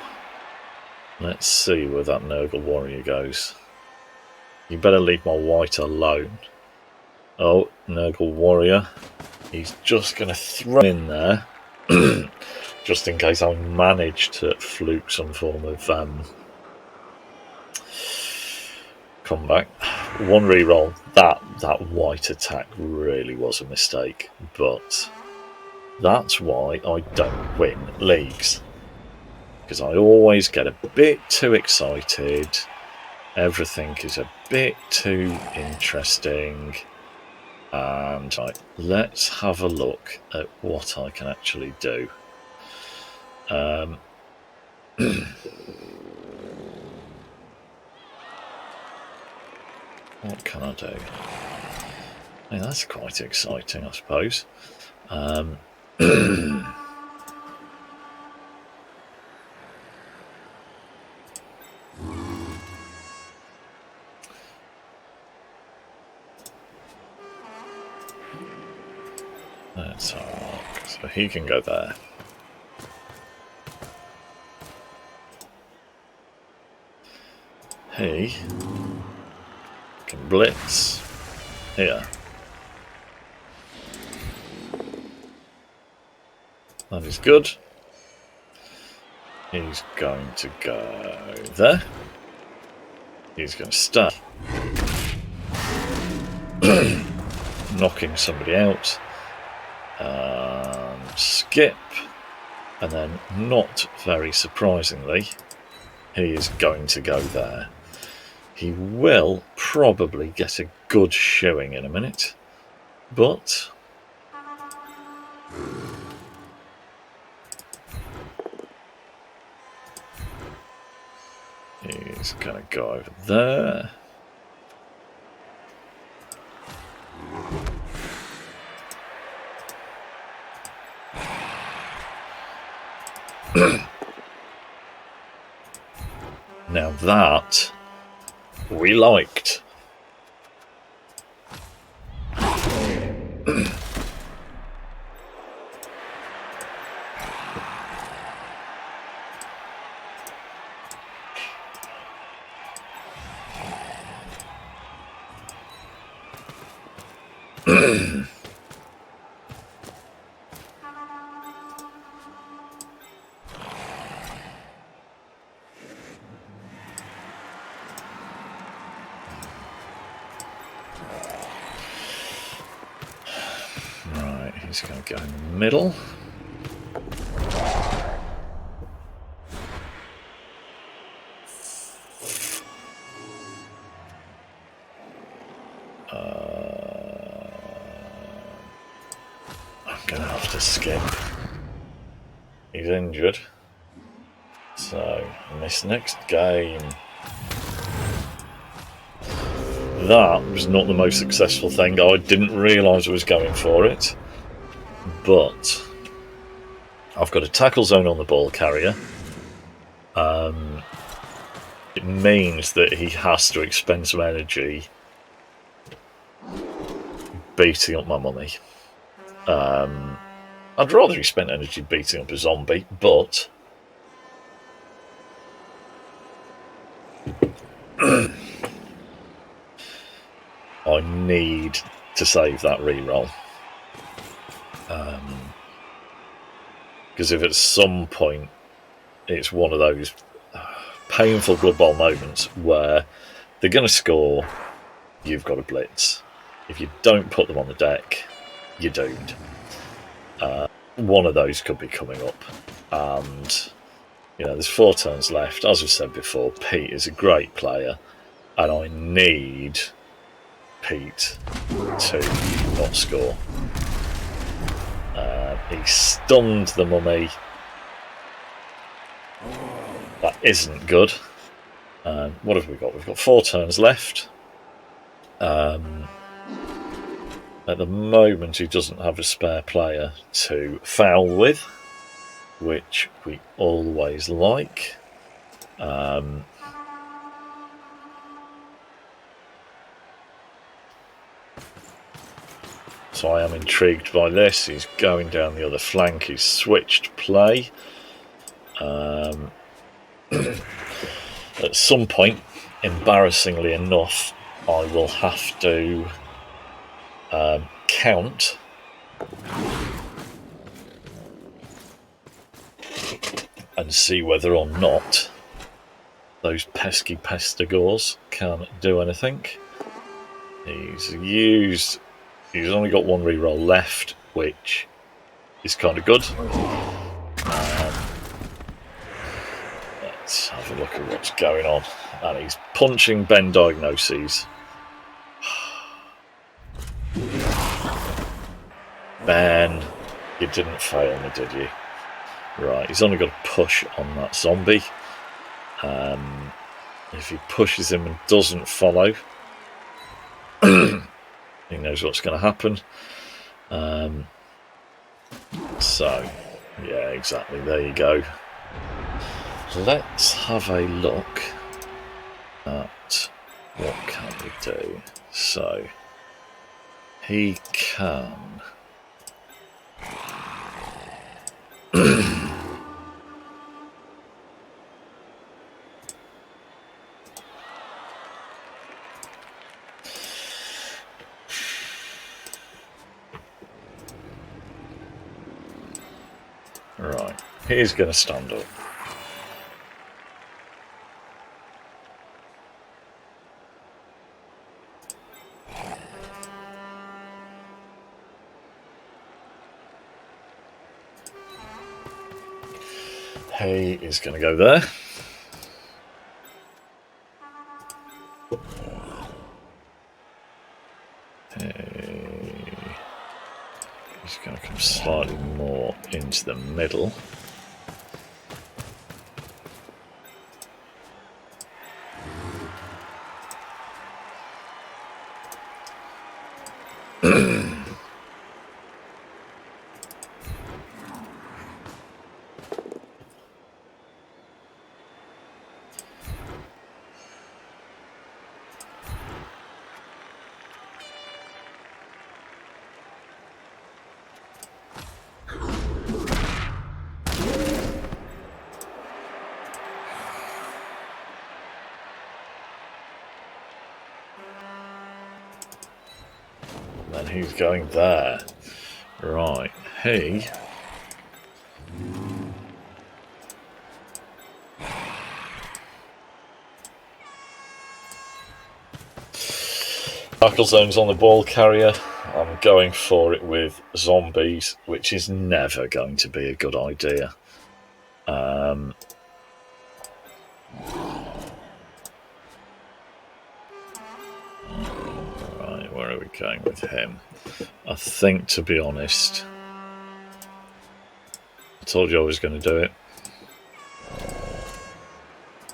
let's see where that Nurgle warrior goes. You better leave my white alone. Oh, Nurgle warrior. He's just going to throw in there, just in case I manage to fluke some form of comeback. One reroll. That white attack really was a mistake, but that's why I don't win leagues. Because I always get a bit too excited. Everything is a bit too interesting. And let's have a look at what I can actually do. What can I do? I mean, that's quite exciting, I suppose. Let's have a look. So he can go there. He can blitz here. That is good. He's going to go there. He's going to stay. Knocking somebody out. Skip. And then, not very surprisingly, he is going to go there. He will probably get a good showing in a minute. But he's going to go over there. Now that we liked. Right, he's going to go in the middle. I'm going to have to skip. He's injured. So, in this next game, that was not the most successful thing. I didn't realise I was going for it. But I've got a tackle zone on the ball carrier. It means that he has to expend some energy beating up my mummy. I'd rather he spent energy beating up a zombie, but I need to save that reroll. Because if at some point it's one of those painful Blood Bowl moments where they're going to score, you've got to blitz. If you don't put them on the deck, you're doomed. One of those could be coming up. And, you know, there's 4 turns left. As I've said before, Pete is a great player. And I need Pete to not score. He stunned the mummy. That isn't good. What have we got? We've got 4 turns left. At the moment, he doesn't have a spare player to foul with, which we always like. So I am intrigued by this. He's going down the other flank. He's switched play. At some point, embarrassingly enough, I will have to count and see whether or not those pesky pestigores can do anything. He's only got 1 reroll left, which is kind of good. Let's have a look at what's going on. And he's punching Ben Diagnoses. Ben, you didn't fail me, did you? Right, he's only got a push on that zombie. If he pushes him and doesn't follow, he knows what's going to happen. So, yeah, exactly. There you go. Let's have a look at what can we do. So, he can... Right, he's going to stand up. He is going to go there. He's going to come slightly more into the middle. And he's going there. Right, he... Tackle zones on the ball carrier. I'm going for it with zombies, which is never going to be a good idea. Right, where are we going with him? I think, to be honest, I told you I was going to do it.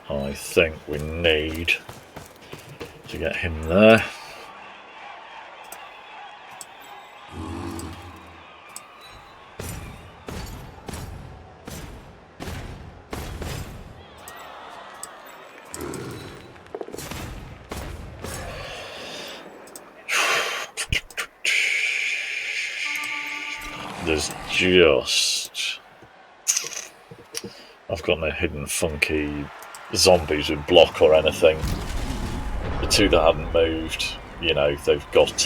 I think we need to get him there. There's just... I've got no hidden funky zombies with block or anything. The two that haven't moved, you know, they've got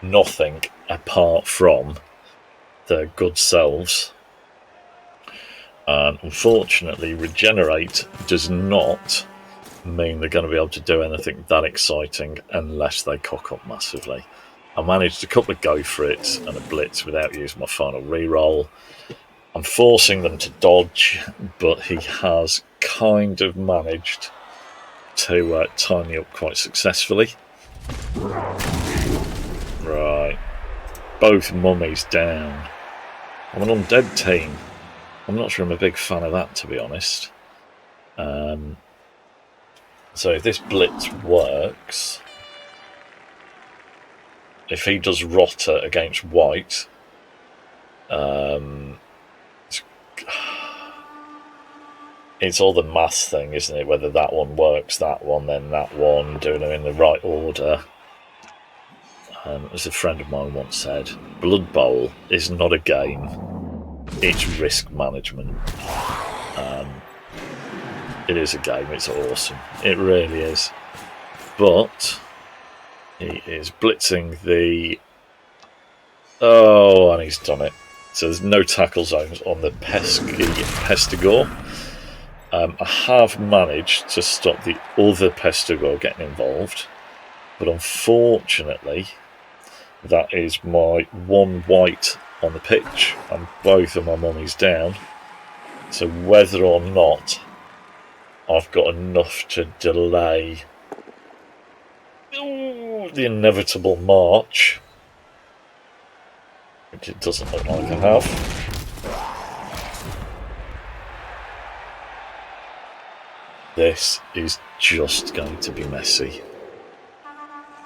nothing apart from their good selves. And unfortunately, regenerate does not mean they're going to be able to do anything that exciting unless they cock up massively. I managed a couple of go for it and a blitz without using my final reroll. I'm forcing them to dodge, but he has kind of managed to tie me up quite successfully. Right. Both mummies down. I'm an undead team. I'm not sure I'm a big fan of that, to be honest. So if this blitz works... If he does rotter against white, it's all the mass thing, isn't it? Whether that one works, that one, then that one, doing them in the right order. As a friend of mine once said, Blood Bowl is not a game, it's risk management. It is a game, it's awesome. It really is. But... he is blitzing the... Oh, and he's done it. So there's no tackle zones on the pesky Pestigore. I have managed to stop the other Pestigore getting involved. But unfortunately, that is my one white on the pitch. And both of my mummies down. So whether or not I've got enough to delay... the inevitable march, which it doesn't look like I have. This is just going to be messy.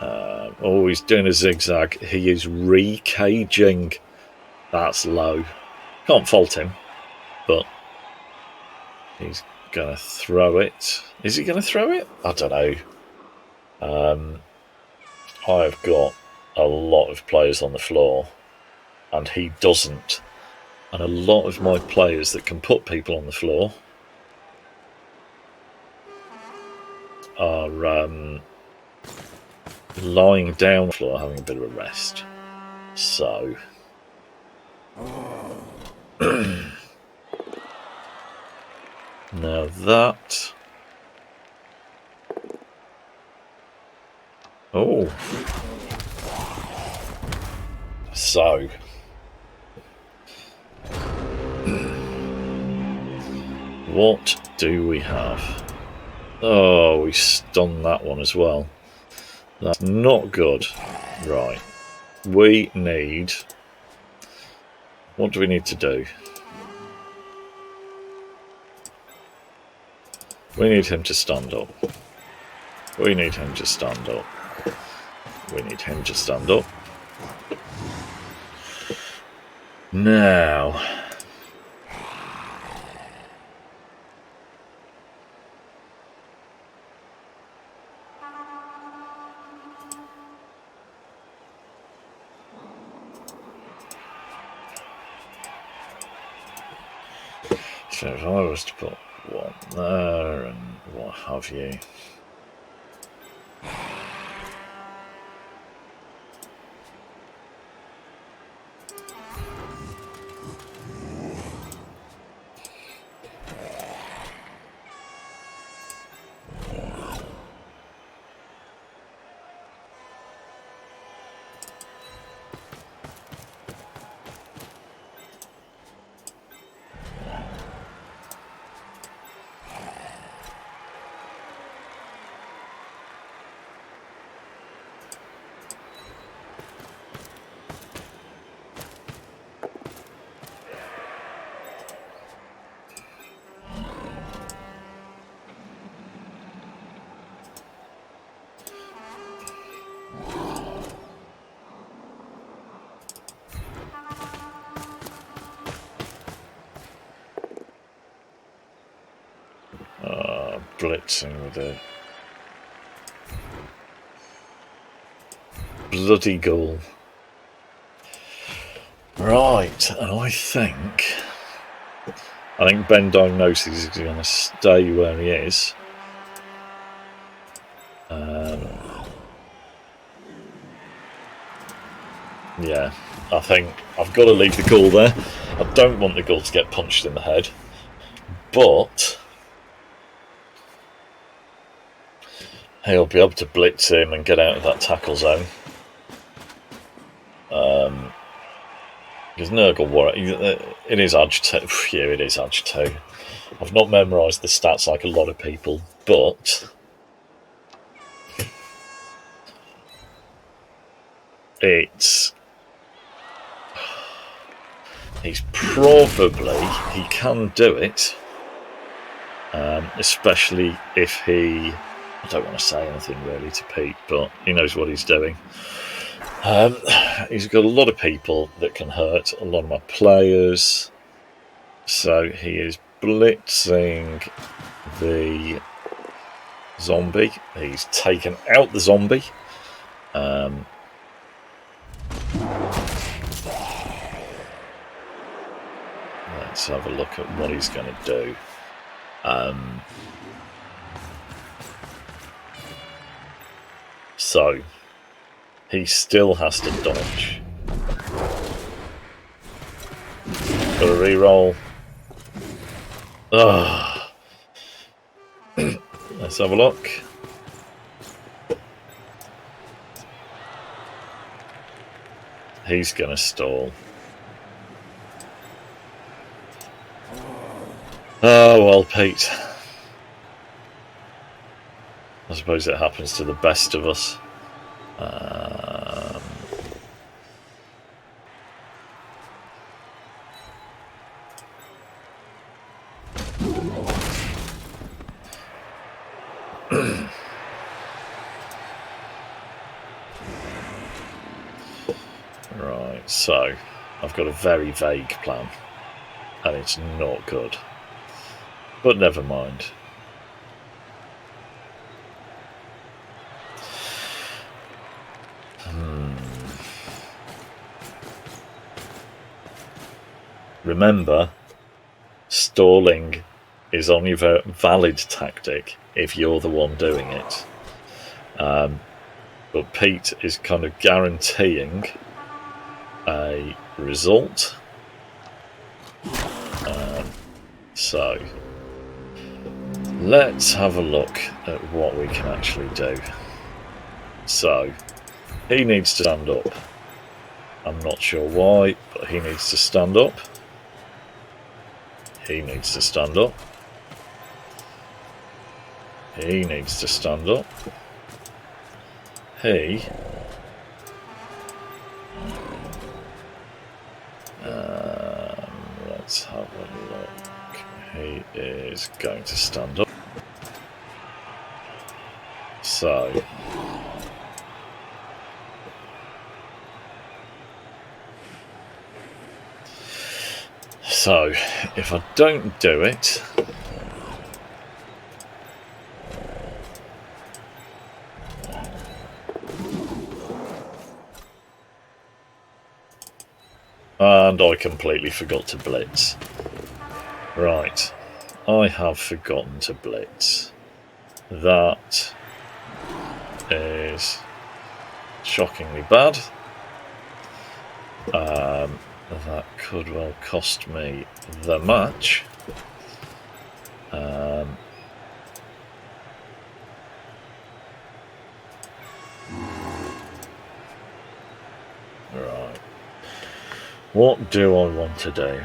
Oh, he's doing a zigzag. He is re-caging. That's low. Can't fault him, but he's going to throw it. Is he going to throw it? I don't know. I've got a lot of players on the floor, and he doesn't. And a lot of my players that can put people on the floor are lying down on the floor, having a bit of a rest. So... now that... Oh. So. What do we have? Oh, we stunned that one as well. That's not good. Right. We need... What do we need to do? We need him to stand up. We need him to stand up. We need him to stand up. Now... So if I was to put one there and what have you. Blitzing with a bloody ghoul. Right, and I think Ben Diagnosis is going to stay where he is. Yeah, I think I've got to leave the ghoul there. I don't want the ghoul to get punched in the head, but he'll be able to blitz him and get out of that tackle zone. Because Nurgle War, it is Edge 2. Yeah, it is Edge 2. I've not memorised the stats like a lot of people, but he's probably, he can do it, especially if he, I don't want to say anything really to Pete, but he knows what he's doing. He's got a lot of people that can hurt a lot of my players, so he is blitzing the zombie. He's taken out the zombie. Let's have a look at what he's going to do. So he still has to dodge. Got a reroll. Let's have a look. He's going to stall. Oh, well, Pete. I suppose it happens to the best of us. Right, so I've got a very vague plan, and it's not good. But never mind. Remember, stalling is only a valid tactic if you're the one doing it. But Pete is kind of guaranteeing a result. So let's have a look at what we can actually do. So he needs to stand up. I'm not sure why, but he needs to stand up. He needs to stand up. He needs to stand up. He... let's have a look. He is going to stand up. So... So, if I don't do it... And I completely forgot to blitz. Right, I have forgotten to blitz. That is shockingly bad. That could well cost me the match. Right. What do I want to do?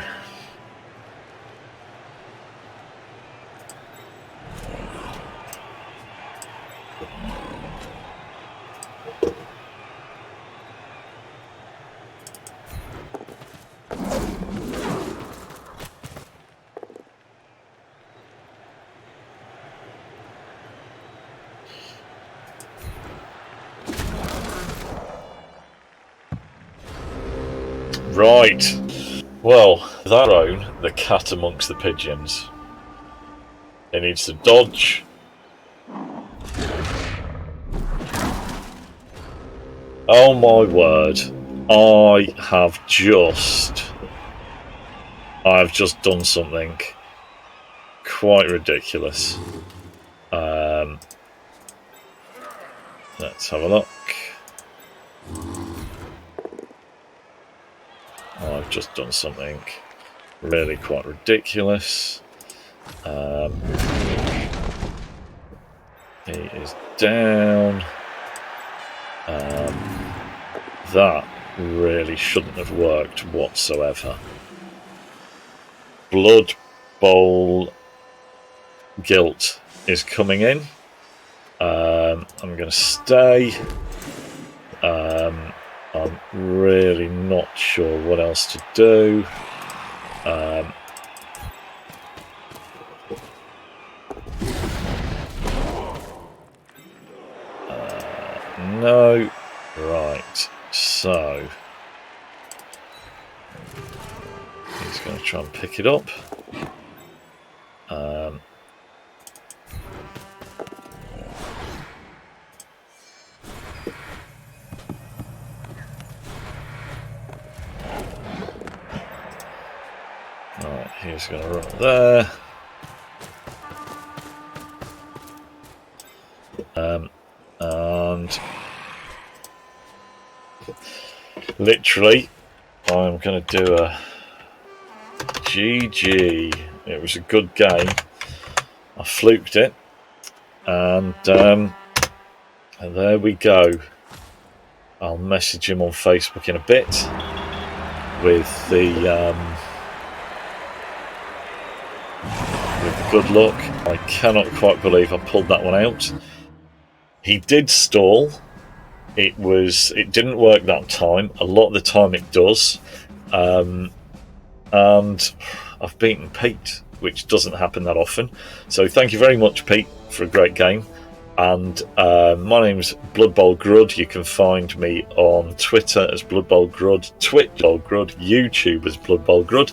Right. Well, that own the cat amongst the pigeons. It needs to dodge. Oh my word. I've just done something quite ridiculous. Let's have a look. I've just done something really quite ridiculous. He is down. That really shouldn't have worked whatsoever. Blood Bowl guilt is coming in. I'm going to stay. I'm really not sure what else to do. No. Right. So he's going to try and pick it up. Right, he's going to run up there. And literally, I'm going to do a GG. It was a good game. I fluked it, and there we go. I'll message him on Facebook in a bit with the good luck. I cannot quite believe I pulled that one out. He did stall. It didn't work that time. A lot of the time it does. And I've beaten Pete, which doesn't happen that often. So thank you very much, Pete, for a great game. And my name's Blood Bowl Grud. You can find me on Twitter as Blood Bowl Grud, Twitch Bowl Grud, YouTube as Blood Bowl Grud.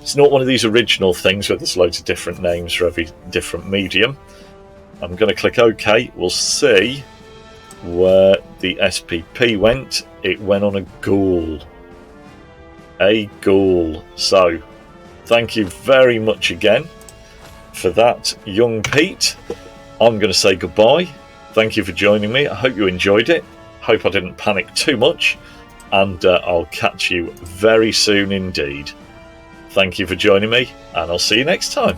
It's not one of these original things where there's loads of different names for every different medium. I'm going to click OK. We'll see where the SPP went. It went on a ghoul. A ghoul. So, thank you very much again for that, young Pete. I'm going to say goodbye. Thank you for joining me. I hope you enjoyed it. Hope I didn't panic too much. And I'll catch you very soon indeed. Thank you for joining me, and I'll see you next time.